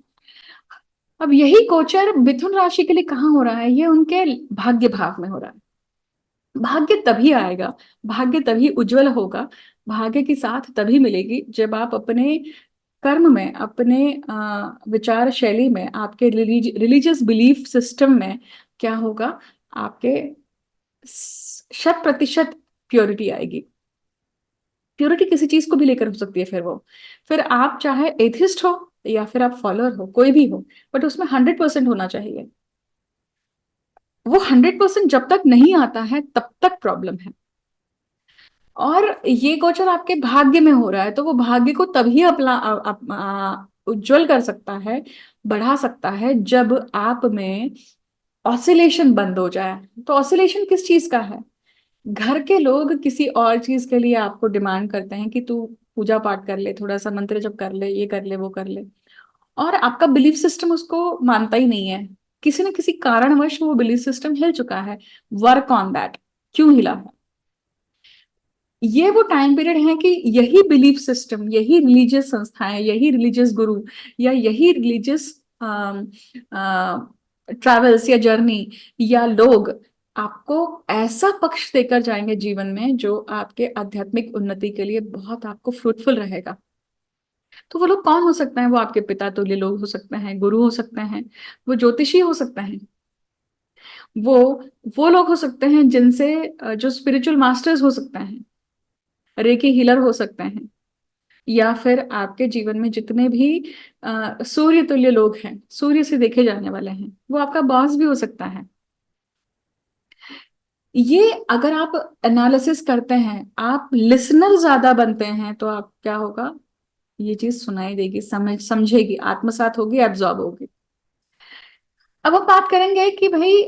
अब यही गोचर मिथुन राशि के लिए कहाँ हो रहा है, ये उनके भाग्य भाव में हो रहा है। भाग्य तभी आएगा, भाग्य तभी उज्जवल होगा, भाग्य की साथ तभी मिलेगी जब आप अपने कर्म में, अपने विचार शैली में, आपके रिलीजियस बिलीफ सिस्टम में क्या होगा, आपके 100% प्योरिटी आएगी। प्योरिटी किसी चीज को भी लेकर हो सकती है, फिर आप चाहे एथिस्ट हो या फिर आप फॉलोअर हो, कोई भी हो, बट उसमें 100% होना चाहिए। वो 100% जब तक नहीं आता है तब तक प्रॉब्लम है। और ये गोचर आपके भाग्य में हो रहा है, तो वो भाग्य को तभी अपना उज्जवल कर सकता है, बढ़ा सकता है, जब आप में ऑसिलेशन बंद हो जाए। तो ऑसिलेशन किस चीज का है? घर के लोग किसी और चीज के लिए आपको डिमांड करते हैं कि तू पूजा पाठ कर ले, थोड़ा सा मंत्र जप कर ले, ये कर ले, वो कर ले, और आपका बिलीफ सिस्टम उसको मानता ही नहीं है। किसी न किसी कारणवश वो बिलीफ सिस्टम हिल चुका है। Work on that. क्यों हिला है? ये वो टाइम पीरियड है कि यही बिलीफ सिस्टम, यही रिलीजियस संस्थाएं, यही रिलीजियस गुरु, या यही रिलीजियस ट्रैवल्स या जर्नी या लोग आपको ऐसा पक्ष देकर जाएंगे जीवन में जो आपके आध्यात्मिक उन्नति के लिए बहुत आपको फ्रूटफुल रहेगा। तो वो लोग कौन हो सकते हैं? वो आपके पिता तुल्य लोग हो सकते हैं, गुरु हो सकते हैं, वो ज्योतिषी हो सकते हैं, वो वो लोग हो सकते हैं जो स्पिरिचुअल मास्टर्स हो सकते हैं, रेकी हीलर हो सकते हैं, या फिर आपके जीवन में जितने भी सूर्य तुल्य लोग हैं, सूर्य से देखे जाने वाले हैं, वो आपका बॉस भी हो सकता है। ये अगर आप एनालिसिस करते हैं, आप लिसनर ज्यादा बनते हैं, तो आप क्या होगा, ये चीज सुनाई देगी, समझेगी, आत्मसात होगी, एब्जॉर्ब होगी। अब हम बात करेंगे कि भाई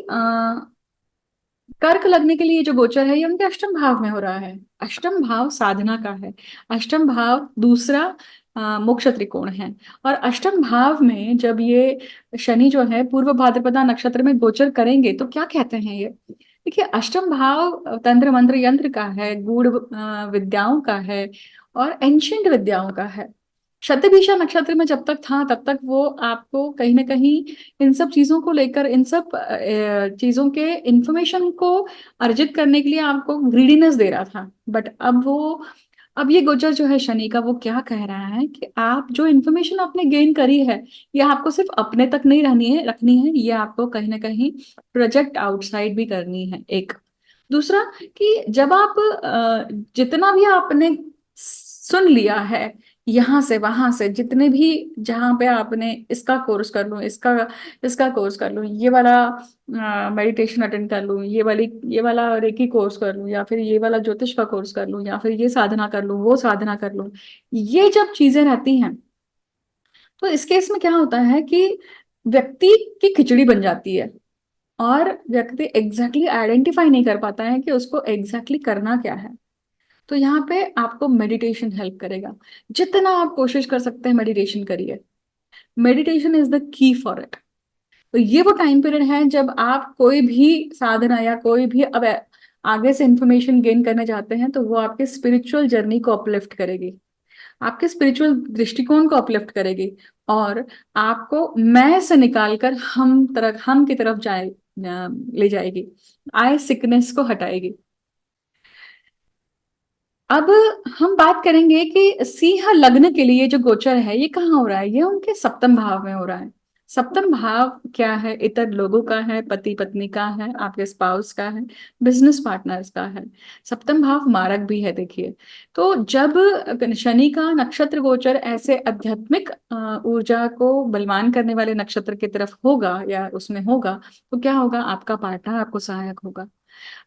कर्क लगने के लिए जो गोचर है ये उनके अष्टम भाव में हो रहा है। अष्टम भाव साधना का है। अष्टम भाव दूसरा मोक्ष त्रिकोण है। और अष्टम भाव में जब ये शनि जो है पूर्व भाद्रपदा नक्षत्र में गोचर करेंगे तो क्या कहते हैं ये, देखिए अष्टम भाव तंत्र मंत्र यंत्र का है, गूढ़ विद्याओं का है और एंशियंट विद्याओं का है। शतभिषा नक्षत्र में जब तक था तब तक वो आपको कहीं ना कहीं इन सब चीजों को लेकर, इन सब चीजों के इंफॉर्मेशन को अर्जित करने के लिए आपको ग्रीडीनेस दे रहा था। बट अब ये गोचर जो है शनि का, वो क्या कह रहा है कि आप जो इन्फॉर्मेशन आपने गेन करी है, ये आपको सिर्फ अपने तक नहीं रखनी है, ये आपको कहीं ना कहीं प्रोजेक्ट आउटसाइड भी करनी है। एक दूसरा कि जब आप जितना भी आपने सुन लिया है, यहाँ से वहां से जितने भी, जहाँ पे आपने इसका कोर्स कर लूं, इसका इसका कोर्स कर लूं, ये वाला मेडिटेशन अटेंड कर लूं, ये वाला रेकी कोर्स कर लूं, या फिर ये वाला ज्योतिष का कोर्स कर लूं, या फिर ये साधना कर लूं, वो साधना कर लूं, ये जब चीजें रहती हैं तो इस केस में क्या होता है कि व्यक्ति की खिचड़ी बन जाती है और व्यक्ति एग्जैक्टली आइडेंटिफाई नहीं कर पाता है कि उसको एग्जैक्टली करना क्या है। तो यहाँ पे आपको मेडिटेशन हेल्प करेगा। जितना आप कोशिश कर सकते हैं मेडिटेशन करिए। Meditation is the key for it. तो ये वो टाइम पीरियड है जब आप कोई भी साधना या कोई भी अब आगे से इंफॉर्मेशन गेन करने जाते हैं तो वो आपके स्पिरिचुअल जर्नी को अपलिफ्ट करेगी, आपके स्पिरिचुअल दृष्टिकोण को अपलिफ्ट करेगी और आपको मैं से निकालकर हम की तरफ ले जाएगी, आय सिकनेस को हटाएगी। अब हम बात करेंगे कि सिंह लग्न के लिए जो गोचर है ये कहाँ हो रहा है, ये उनके सप्तम भाव में हो रहा है। सप्तम भाव क्या है, इतर लोगों का है, पति पत्नी का है, आपके स्पाउस का है, बिजनेस पार्टनर्स का है। सप्तम भाव मारक भी है, देखिए। तो जब शनि का नक्षत्र गोचर ऐसे आध्यात्मिक ऊर्जा को बलवान करने वाले नक्षत्र की तरफ होगा या उसमें होगा, तो क्या होगा, आपका पार्टनर आपको सहायक होगा।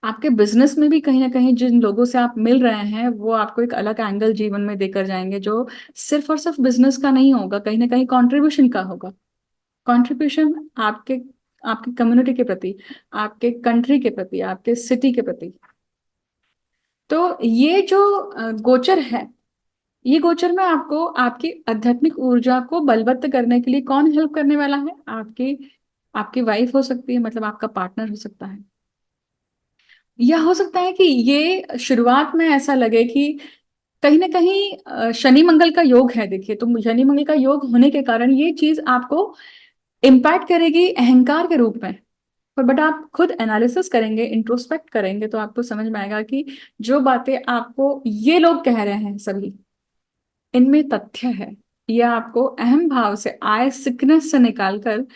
आपके बिजनेस में भी कहीं ना कहीं जिन लोगों से आप मिल रहे हैं वो आपको एक अलग एंगल जीवन में देकर जाएंगे, जो सिर्फ और सिर्फ बिजनेस का नहीं होगा, कहीं ना कहीं कंट्रीब्यूशन का होगा। कंट्रीब्यूशन आपके आपकी कम्युनिटी के प्रति, आपके कंट्री के प्रति, आपके सिटी के प्रति। तो ये जो गोचर है, ये गोचर में आपको आपकी आध्यात्मिक ऊर्जा को बलवत्त करने के लिए कौन हेल्प करने वाला है, आपकी आपकी वाइफ हो सकती है, मतलब आपका पार्टनर हो सकता है। या हो सकता है कि ये शुरुआत में ऐसा लगे कि कहीं ना कहीं शनि मंगल का योग है, देखिए, तो शनि मंगल का योग होने के कारण ये चीज आपको इम्पैक्ट करेगी अहंकार के रूप में। पर बट आप खुद एनालिसिस करेंगे, इंट्रोस्पेक्ट करेंगे, तो आपको समझ में आएगा कि जो बातें आपको ये लोग कह रहे हैं सभी, इनमें तथ्य है। ये आपको अहम भाव से, आय सिकनेस से निकालकर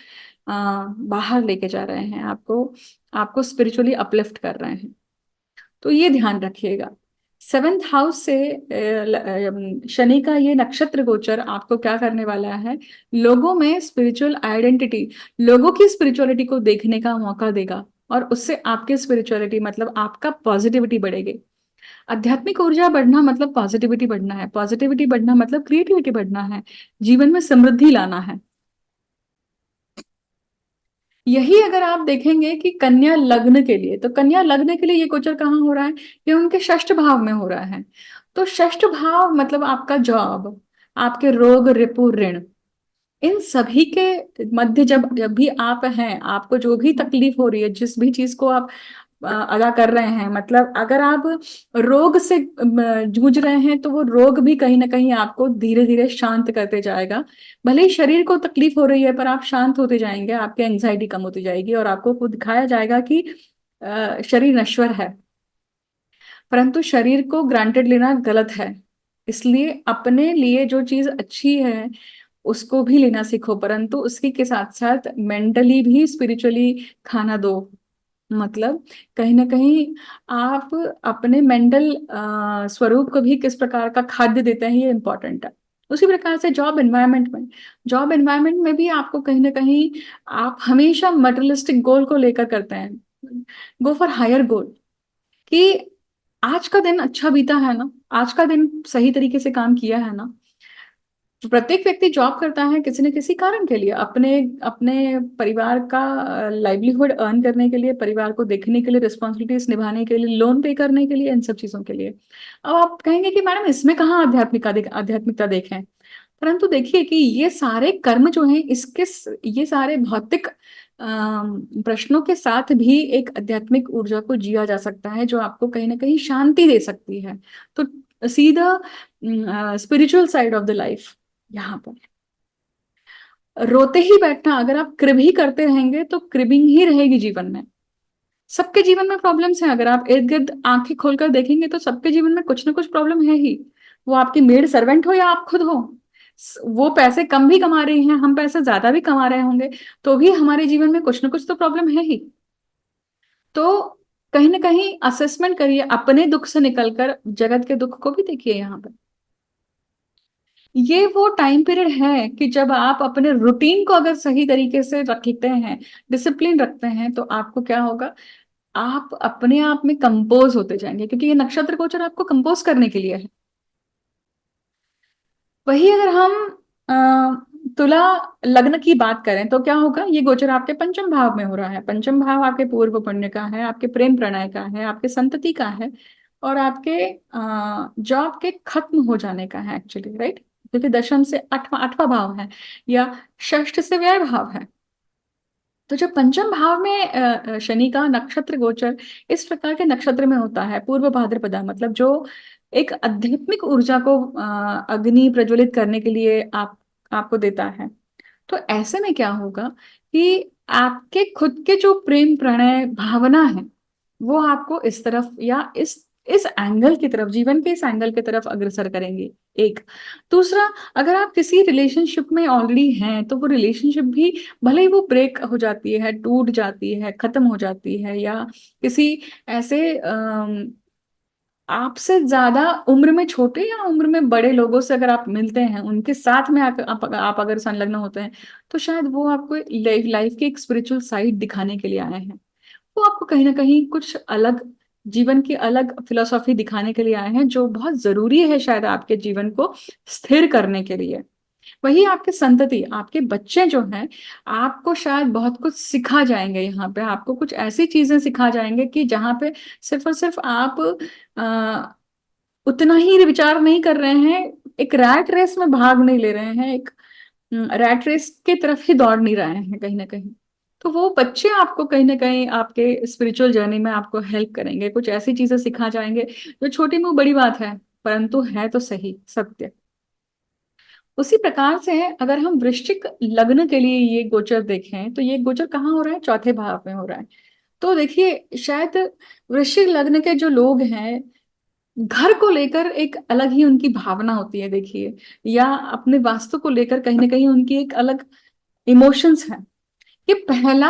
बाहर लेके जा रहे हैं, आपको आपको स्पिरिचुअली अपलिफ्ट कर रहे हैं। तो ये ध्यान रखिएगा। सेवेंथ हाउस से शनि का ये नक्षत्र गोचर आपको क्या करने वाला है, लोगों में स्पिरिचुअल आइडेंटिटी, लोगों की स्पिरिचुअलिटी को देखने का मौका देगा और उससे आपकी स्पिरिचुअलिटी मतलब आपका पॉजिटिविटी बढ़ेगी। आध्यात्मिक ऊर्जा बढ़ना मतलब पॉजिटिविटी बढ़ना है, पॉजिटिविटी बढ़ना मतलब क्रिएटिविटी बढ़ना है, जीवन में समृद्धि लाना है। यही अगर आप देखेंगे कि कन्या लग्न के लिए, तो कन्या लग्न के लिए ये गोचर कहाँ हो रहा है, ये उनके षष्ठ भाव में हो रहा है। तो षष्ठ भाव मतलब आपका जॉब, आपके रोग रिपु ऋण, इन सभी के मध्य जब जब भी आप हैं, आपको जो भी तकलीफ हो रही है, जिस भी चीज को आप अदा कर रहे हैं, मतलब अगर आप रोग से जूझ रहे हैं तो वो रोग भी कहीं ना कहीं आपको धीरे धीरे शांत करते जाएगा। भले ही शरीर को तकलीफ हो रही है पर आप शांत होते जाएंगे, आपकी एंग्जाइटी कम होती जाएगी और आपको खुद दिखाया जाएगा कि शरीर नश्वर है। परंतु शरीर को ग्रांटेड लेना गलत है। इसलिए अपने लिए जो चीज अच्छी है उसको भी लेना सीखो, परंतु उसकी के साथ साथ मेंटली भी स्पिरिचुअली खाना दो। मतलब कहीं ना कहीं आप अपने मेंटल स्वरूप को भी किस प्रकार का खाद्य देते हैं, ये इंपॉर्टेंट है। उसी प्रकार से जॉब एनवायरनमेंट में भी आपको कहीं ना कहीं आप हमेशा मटेरियलिस्टिक गोल को लेकर करते हैं। गो फॉर हायर गोल, कि आज का दिन अच्छा बीता है ना, आज का दिन सही तरीके से काम किया है ना। तो प्रत्येक व्यक्ति जॉब करता है किसी न किसी कारण के लिए, अपने अपने परिवार का लाइवलीहुड अर्न करने के लिए, परिवार को देखने के लिए, रिस्पॉन्सिबिलिटीज निभाने के लिए, लोन पे करने के लिए, इन सब चीजों के लिए। अब आप कहेंगे कि मैडम इसमें कहाँ आध्यात्मिकता देखें। परंतु देखिए कि ये सारे कर्म जो हैं, ये सारे भौतिक प्रश्नों के साथ भी एक आध्यात्मिक ऊर्जा को जिया जा सकता है, जो आपको कहीं ना कहीं शांति दे सकती है। तो सीधा spiritual side of the life यहाँ पर, रोते ही बैठना, अगर आप क्रिब ही करते रहेंगे तो क्रिबिंग ही रहेगी जीवन में। सबके जीवन में प्रॉब्लम्स हैं, अगर आप इर्द गिर्द आंखें खोलकर देखेंगे तो सबके जीवन में कुछ ना कुछ प्रॉब्लम है ही। वो आपकी मेड सर्वेंट हो या आप खुद हो, वो पैसे कम भी कमा रही हैं, हम पैसे ज्यादा भी कमा रहे होंगे, तो भी हमारे जीवन में कुछ ना कुछ तो प्रॉब्लम है ही। तो कहीं ना कहीं असेसमेंट करिए, अपने दुख से निकलकर जगत के दुख को भी देखिए यहाँ पर। ये वो टाइम पीरियड है कि जब आप अपने रूटीन को अगर सही तरीके से रखते हैं, डिसिप्लिन रखते हैं, तो आपको क्या होगा, आप अपने आप में कंपोज होते जाएंगे, क्योंकि ये नक्षत्र गोचर आपको कंपोज करने के लिए है। वही अगर हम तुला लग्न की बात करें तो क्या होगा, ये गोचर आपके पंचम भाव में हो रहा है। पंचम भाव आपके पूर्व पुण्य का है, आपके प्रेम प्रणय का है, आपके संतति का है, और आपके जॉब के खत्म हो जाने का है एक्चुअली, राइट। क्योंकि दशम से आठवां आठवां भाव है, या षष्ठ से व्यय भाव है। तो जब पंचम भाव में शनि का नक्षत्र गोचर इस प्रकार के नक्षत्र में होता है, पूर्व भाद्रपदा, मतलब जो एक आध्यात्मिक ऊर्जा को अग्नि प्रज्वलित करने के लिए आपको देता है। तो ऐसे में क्या होगा कि आपके खुद के जो प्रेम प्रणय भावना है, वो आपको इस तरफ या इस एंगल की तरफ, जीवन के इस एंगल की तरफ अग्रसर करेंगे। एक दूसरा, अगर आप किसी रिलेशनशिप में ऑलरेडी हैं तो वो रिलेशनशिप भी, भले ही वो ब्रेक हो जाती है, टूट जाती है, खत्म हो जाती है, या किसी ऐसे आपसे ज्यादा उम्र में छोटे या उम्र में बड़े लोगों से अगर आप मिलते हैं, उनके साथ में आप अगर संलग्न होते हैं, तो शायद वो आपको लाइफ लाइफ की एक स्पिरिचुअल साइड दिखाने के लिए आए हैं। वो आपको कहीं ना कहीं कुछ अलग, जीवन की अलग फिलोसॉफी दिखाने के लिए आए हैं, जो बहुत जरूरी है शायद आपके जीवन को स्थिर करने के लिए। वही आपके संतति, आपके बच्चे जो हैं, आपको शायद बहुत कुछ सिखा जाएंगे यहाँ पे, आपको कुछ ऐसी चीजें सिखा जाएंगे कि जहाँ पे सिर्फ और सिर्फ आप आ, उतना ही विचार नहीं कर रहे हैं, एक रैट रेस में भाग नहीं ले रहे हैं, एक रैट रेस की तरफ ही दौड़ नहीं रहे हैं कहीं ना कहीं। तो वो बच्चे आपको कहीं ना कहीं आपके स्पिरिचुअल जर्नी में आपको हेल्प करेंगे, कुछ ऐसी चीजें सिखा जाएंगे जो छोटी मुंह बड़ी बात है, परंतु है तो सही सत्य। उसी प्रकार से अगर हम वृश्चिक लग्न के लिए ये गोचर देखें, तो ये गोचर कहाँ हो रहा है, चौथे भाव में हो रहा है। तो देखिए शायद वृश्चिक लग्न के जो लोग हैं, घर को लेकर एक अलग ही उनकी भावना होती है, देखिए, या अपने वास्तु को लेकर कहीं ना कहीं उनकी एक अलग इमोशंस है। ये पहला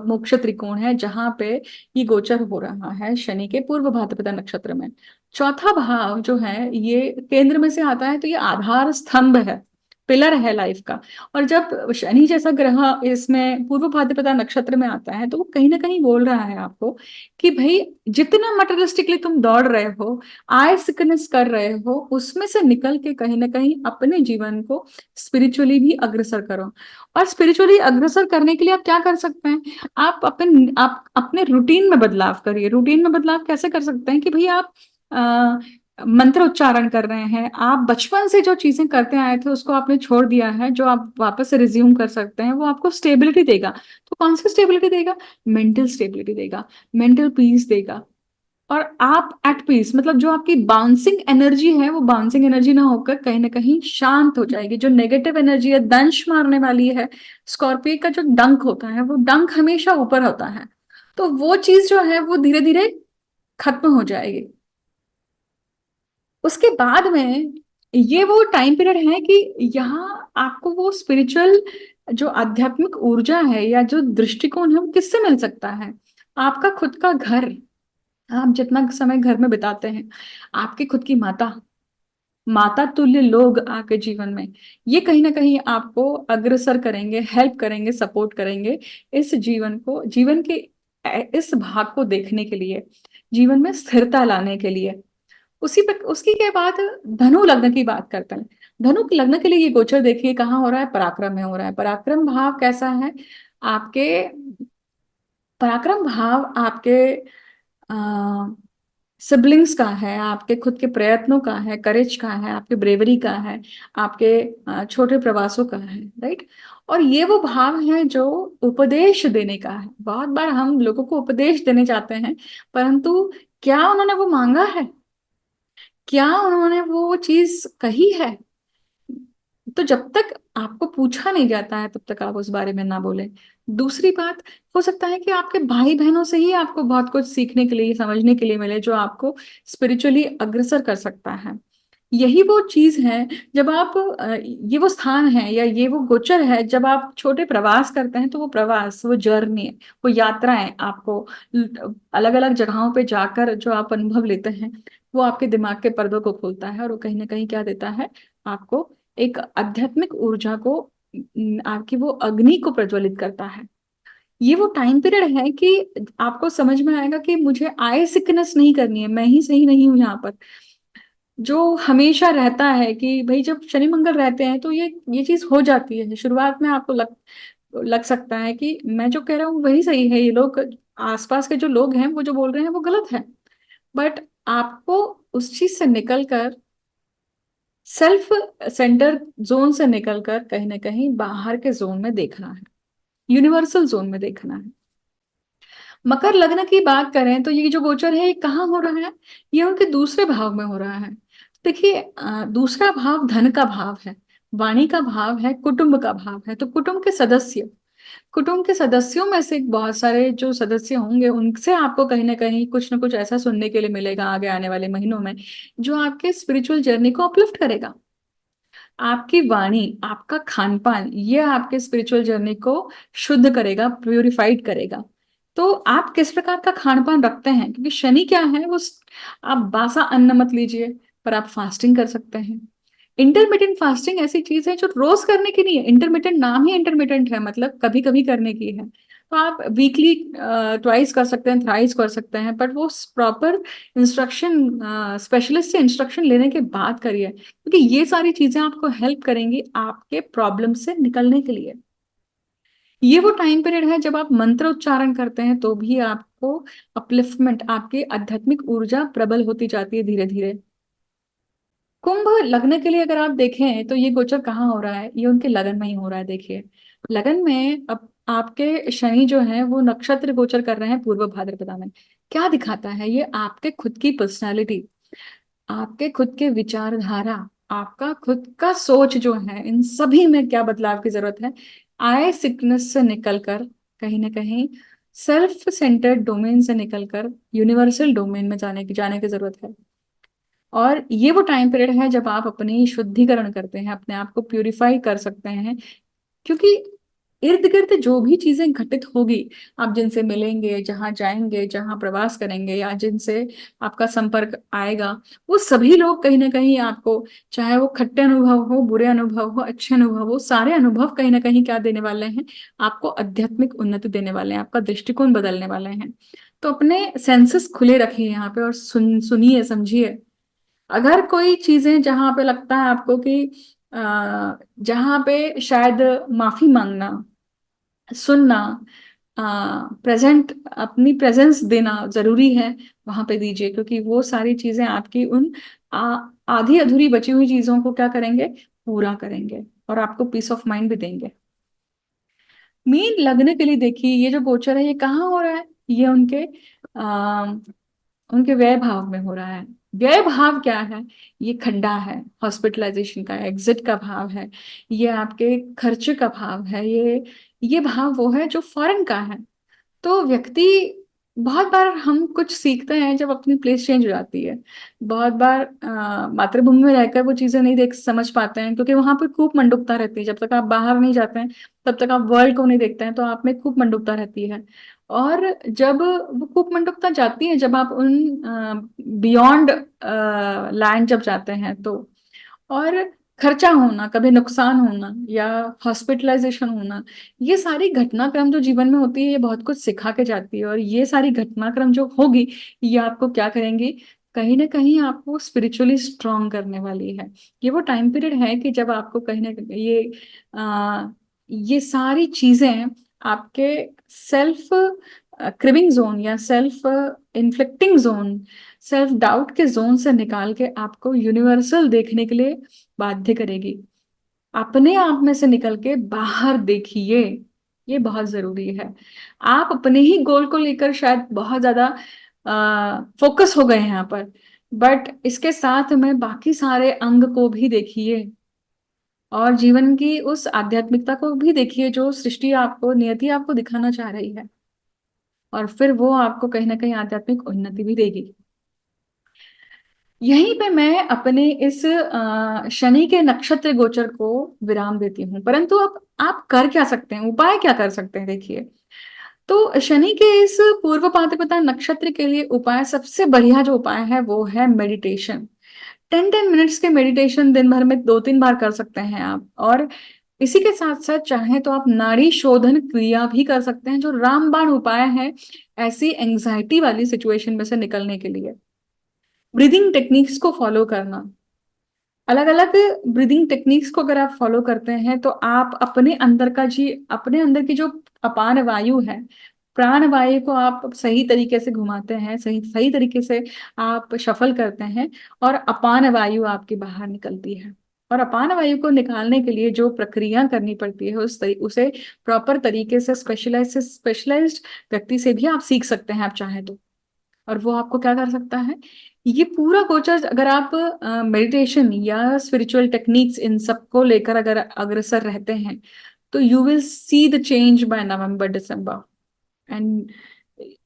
मोक्ष त्रिकोण है जहां पे ये गोचर हो रहा है शनि के पूर्व भाद्रपदा नक्षत्र में। चौथा भाव जो है ये केंद्र में से आता है, तो ये आधार स्तंभ है, पिलर है लाइफ का। और जब शनि जैसा ग्रह इसमें पूर्व भाद्रपदा नक्षत्र में आता है, तो वो कहीं ना कहीं बोल रहा है आपको कि भाई, जितना मटेरियलिस्टिकली तुम दौड़ रहे हो, आय सिकनेस कर रहे हो, उसमें से निकल के कहीं ना कहीं अपने जीवन को स्पिरिचुअली भी अग्रसर करो। और स्पिरिचुअली अग्रसर करने के लिए आप क्या कर सकते हैं, आप अपने रूटीन में बदलाव करिए। रूटीन में बदलाव कैसे कर सकते हैं कि भाई आप मंत्र उच्चारण कर रहे हैं, आप बचपन से जो चीजें करते आए थे उसको आपने छोड़ दिया है, जो आप वापस से रिज्यूम कर सकते हैं, वो आपको स्टेबिलिटी देगा। तो कौन सी स्टेबिलिटी देगा, मेंटल स्टेबिलिटी देगा, मेंटल पीस देगा। और आप एट पीस, मतलब जो आपकी बाउंसिंग एनर्जी है, वो बाउंसिंग एनर्जी ना होकर कहीं ना कहीं शांत हो जाएगी। जो नेगेटिव एनर्जी है, दंश मारने वाली है, स्कॉर्पियो का जो डंक होता है, वो डंक हमेशा ऊपर होता है, तो वो चीज जो है वो धीरे धीरे खत्म हो जाएगी। उसके बाद में ये वो टाइम पीरियड है कि यहाँ आपको वो स्पिरिचुअल जो आध्यात्मिक ऊर्जा है या जो दृष्टिकोण है, वो किससे मिल सकता है, आपका खुद का घर, आप जितना समय घर में बिताते हैं, आपकी खुद की माता, माता तुल्य लोग आपके जीवन में, ये कहीं ना कहीं आपको अग्रसर करेंगे, हेल्प करेंगे, सपोर्ट करेंगे इस जीवन को, जीवन के इस भाग को देखने के लिए, जीवन में स्थिरता लाने के लिए। उसी पे उसकी के बाद धनु लग्न की बात करते हैं। धनु लग्न के लिए ये गोचर देखिए कहाँ हो रहा है, पराक्रम में हो रहा है। पराक्रम भाव कैसा है आपके? पराक्रम भाव आपके सिबलिंग्स का है, आपके खुद के प्रयत्नों का है, करेज का है, आपके ब्रेवरी का है, आपके छोटे प्रवासों का है, राइट। और ये वो भाव है जो उपदेश देने का है। बहुत बार हम लोगों को उपदेश देने चाहते हैं, परंतु क्या उन्होंने वो मांगा है, क्या उन्होंने वो चीज कही है? तो जब तक आपको पूछा नहीं जाता है तब तक आप उस बारे में ना बोलें। दूसरी बात, हो सकता है कि आपके भाई बहनों से ही आपको बहुत कुछ सीखने के लिए, समझने के लिए मिले, जो आपको स्पिरिचुअली अग्रसर कर सकता है। यही वो चीज है जब आप ये वो स्थान है या ये वो गोचर है जब आप छोटे प्रवास करते हैं, तो वो प्रवास, वो जर्नी, वो यात्राएं आपको अलग अलग जगहों पे जाकर जो आप अनुभव लेते हैं, वो आपके दिमाग के पर्दों को खोलता है, और वो कहीं ना कहीं क्या देता है आपको, एक आध्यात्मिक ऊर्जा को, आपकी वो अग्नि को प्रज्वलित करता है। ये वो टाइम पीरियड है कि आपको समझ में आएगा कि मुझे आय सिकनेस नहीं करनी है, मैं ही सही नहीं हूं यहाँ पर। जो हमेशा रहता है कि भाई जब शनि मंगल रहते हैं तो ये चीज हो जाती है। शुरुआत में आपको लग लग सकता है कि मैं जो कह रहा हूँ वही सही है, ये लोग आसपास के जो लोग हैं वो जो बोल रहे हैं वो गलत है। बट आपको उस चीज से निकलकर, सेल्फ सेंटर जोन से निकलकर कहीं ना कहीं बाहर के जोन में देखना है, यूनिवर्सल जोन में देखना है। मकर लग्न की बात करें तो ये जो गोचर है ये कहाँ हो रहा है? ये उनके दूसरे भाव में हो रहा है। देखिए दूसरा भाव धन का भाव है, वाणी का भाव है, कुटुंब का भाव है। तो कुटुंब के सदस्य, कुटुंब के सदस्यों में से बहुत सारे जो सदस्य होंगे उनसे आपको कहीं ना कुछ ऐसा सुनने के लिए मिलेगा आगे आने वाले महीनों में, जो आपके स्पिरिचुअल जर्नी को अपलिफ्ट करेगा। आपकी वाणी, आपका खान पान, ये आपके स्पिरिचुअल जर्नी को शुद्ध करेगा, प्यूरिफाइड करेगा। तो आप किस प्रकार का खान पान रखते हैं, क्योंकि शनि क्या है वो आप बासा अन्न मत लीजिए, पर आप फास्टिंग कर सकते हैं। इंटरमीडियंट फास्टिंग ऐसी चीज है जो रोज करने की नहीं है। इंटरमीडियंट नाम ही इंटरमीडियंट है, मतलब कभी कभी करने की है। तो आप वीकली ट्वाइस कर सकते हैं, थ्राइस कर सकते हैं, बट वो प्रॉपर इंस्ट्रक्शन, स्पेशलिस्ट से इंस्ट्रक्शन लेने के बाद करिए, क्योंकि ये सारी चीजें आपको हेल्प करेंगी आपके प्रॉब्लम से निकलने के लिए। ये वो टाइम पीरियड है जब आप मंत्र उच्चारण करते हैं तो भी आपको अपलिफ्टमेंट, आपकी आध्यात्मिक ऊर्जा प्रबल होती जाती है धीरे धीरे। कुंभ लग्न के लिए अगर आप देखें तो ये गोचर कहाँ हो रहा है, ये उनके लगन में ही हो रहा है। देखिए लगन में अब आपके शनि जो है वो नक्षत्र गोचर कर रहे हैं पूर्व भाद्रपदा में। क्या दिखाता है ये? आपके खुद की पर्सनालिटी, आपके खुद के विचारधारा, आपका खुद का सोच जो है, इन सभी में क्या बदलाव की जरूरत है। आय सिकनेस से निकलकर कहीं ना कहीं सेल्फ सेंटर्ड डोमेन से निकलकर यूनिवर्सल डोमेन में जाने की जरूरत है। और ये वो टाइम पीरियड है जब आप अपनी शुद्धिकरण करते हैं, अपने आप को प्यूरिफाई कर सकते हैं, क्योंकि इर्द गिर्द जो भी चीजें घटित होगी, आप जिनसे मिलेंगे, जहां जाएंगे, जहां प्रवास करेंगे, या जिनसे आपका संपर्क आएगा, वो सभी लोग कहीं ना कहीं आपको, चाहे वो खट्टे अनुभव हो, बुरे अनुभव हो, अच्छे अनुभव हो, सारे अनुभव कहीं ना कहीं क्या देने वाले हैं आपको? आध्यात्मिक उन्नति देने वाले हैं, आपका दृष्टिकोण बदलने वाले हैं। तो अपने सेंसेस खुले रखिए यहाँ पे और सुनिए, समझिए। अगर कोई चीजें जहां पे लगता है आपको कि जहां पे शायद माफी मांगना, सुनना, प्रेजेंट, अपनी प्रेजेंस देना जरूरी है, वहां पे दीजिए, क्योंकि वो सारी चीजें आपकी उन आधी अधूरी बची हुई चीजों को क्या करेंगे, पूरा करेंगे, और आपको पीस ऑफ माइंड भी देंगे। मीन लगने के लिए देखिए ये जो गोचर है ये कहाँ हो रहा है, ये उनके व्यय भाव में हो रहा है। व्यय भाव क्या है? ये खड्डा है, हॉस्पिटलाइजेशन का, एग्जिट का भाव है, ये आपके खर्चे का भाव है, ये भाव वो है जो फॉरेन का है। तो व्यक्ति, बहुत बार हम कुछ सीखते हैं जब अपनी प्लेस चेंज हो जाती है। बहुत बार मातृभूमि में रहकर वो चीजें नहीं देख समझ पाते हैं, क्योंकि वहां पर खूब मंडुकता रहती है। जब तक आप बाहर नहीं जाते हैं तब तक आप वर्ल्ड को नहीं देखते हैं, तो आप में खूब मंडुकता रहती है। और जब वो कूपमंडुकता जाती है, जब आप उन बियॉन्ड लैंड जब जाते हैं तो, और खर्चा होना, कभी नुकसान होना या हॉस्पिटलाइजेशन होना, ये सारी घटनाक्रम जो जीवन में होती है ये बहुत कुछ सिखा के जाती है। और ये सारी घटनाक्रम जो होगी ये आपको क्या करेंगी, कहीं ना कहीं आपको स्पिरिचुअली स्ट्रांग करने वाली है। ये वो टाइम पीरियड है कि जब आपको कहीं ना कहीं ये सारी चीजें आपके सेल्फ क्रिबिंग जोन या self inflicting zone, self doubt के जोन से निकाल के आपको यूनिवर्सल देखने के लिए बाध्य करेगी। अपने आप में से निकल के बाहर देखिए, ये बहुत जरूरी है। आप अपने ही गोल को लेकर शायद बहुत ज्यादा फोकस हो गए हैं यहाँ पर, बट इसके साथ में बाकी सारे अंग को भी देखिए और जीवन की उस आध्यात्मिकता को भी देखिए जो सृष्टि आपको, नियति आपको दिखाना चाह रही है। और फिर वो आपको कहीं ना कहीं आध्यात्मिक उन्नति भी देगी। यहीं पे मैं अपने इस शनि के नक्षत्र गोचर को विराम देती हूँ। परंतु अब आप कर क्या सकते हैं, उपाय क्या कर सकते हैं, देखिए। तो शनि के इस पूर्व पात्रपता नक्षत्र के लिए उपाय, सबसे बढ़िया जो उपाय है वो है मेडिटेशन। 10-10 मिनट्स के मेडिटेशन दिन भर में 2-3 बार कर सकते हैं आप। और इसी के साथ साथ चाहे तो आप नाड़ी शोधन क्रिया भी कर सकते हैं, जो रामबाण उपाय है ऐसी एंजाइटी वाली सिचुएशन में से निकलने के लिए। ब्रीदिंग टेक्निक्स को फॉलो करना, अलग अलग ब्रीदिंग टेक्निक्स को अगर आप फॉलो करते हैं तो आप अपने अंदर की जो अपान वायु है, प्राण वायु को आप सही तरीके से घुमाते हैं, सही सही तरीके से आप शफल करते हैं, और अपान वायु आपकी बाहर निकलती है। और अपान वायु को निकालने के लिए जो प्रक्रिया करनी पड़ती है उसे प्रॉपर तरीके से स्पेशलाइज्ड व्यक्ति से भी आप सीख सकते हैं, आप चाहें तो। और वो आपको क्या कर सकता है, ये पूरा गोचर अगर आप मेडिटेशन या स्पिरिचुअल टेक्निक्स इन सब को लेकर अगर अग्रसर रहते हैं तो you will see the change by November December. And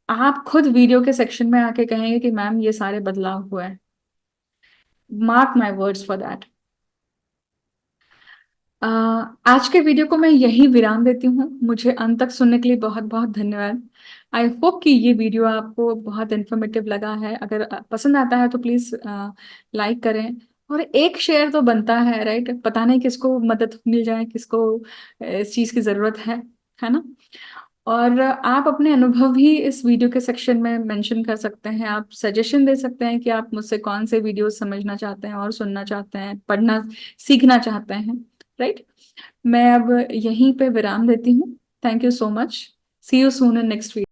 आप खुद वीडियो के सेक्शन में आके कहेंगे कि मैम ये सारे बदलाव हुए हैं। Mark my words for that. अ, आज के वीडियो को मैं यही विराम देती हूँ। मुझे अंत तक सुनने के लिए बहुत बहुत धन्यवाद। आई होप कि ये वीडियो आपको बहुत इन्फॉर्मेटिव लगा है। अगर पसंद आता है तो प्लीज़ लाइक करें, और एक शेयर तो बनता है, राइट? पता नहीं किसको मदद मिल जाए, किसको इस चीज़ की ज़रूरत है ना? और आप अपने अनुभव भी इस वीडियो के सेक्शन में मेंशन कर सकते हैं। आप सजेशन दे सकते हैं कि आप मुझसे कौन से वीडियो समझना चाहते हैं और सुनना चाहते हैं, पढ़ना सीखना चाहते हैं, राइट? मैं अब यहीं पे विराम देती हूँ। Thank you so much. See you soon in next video.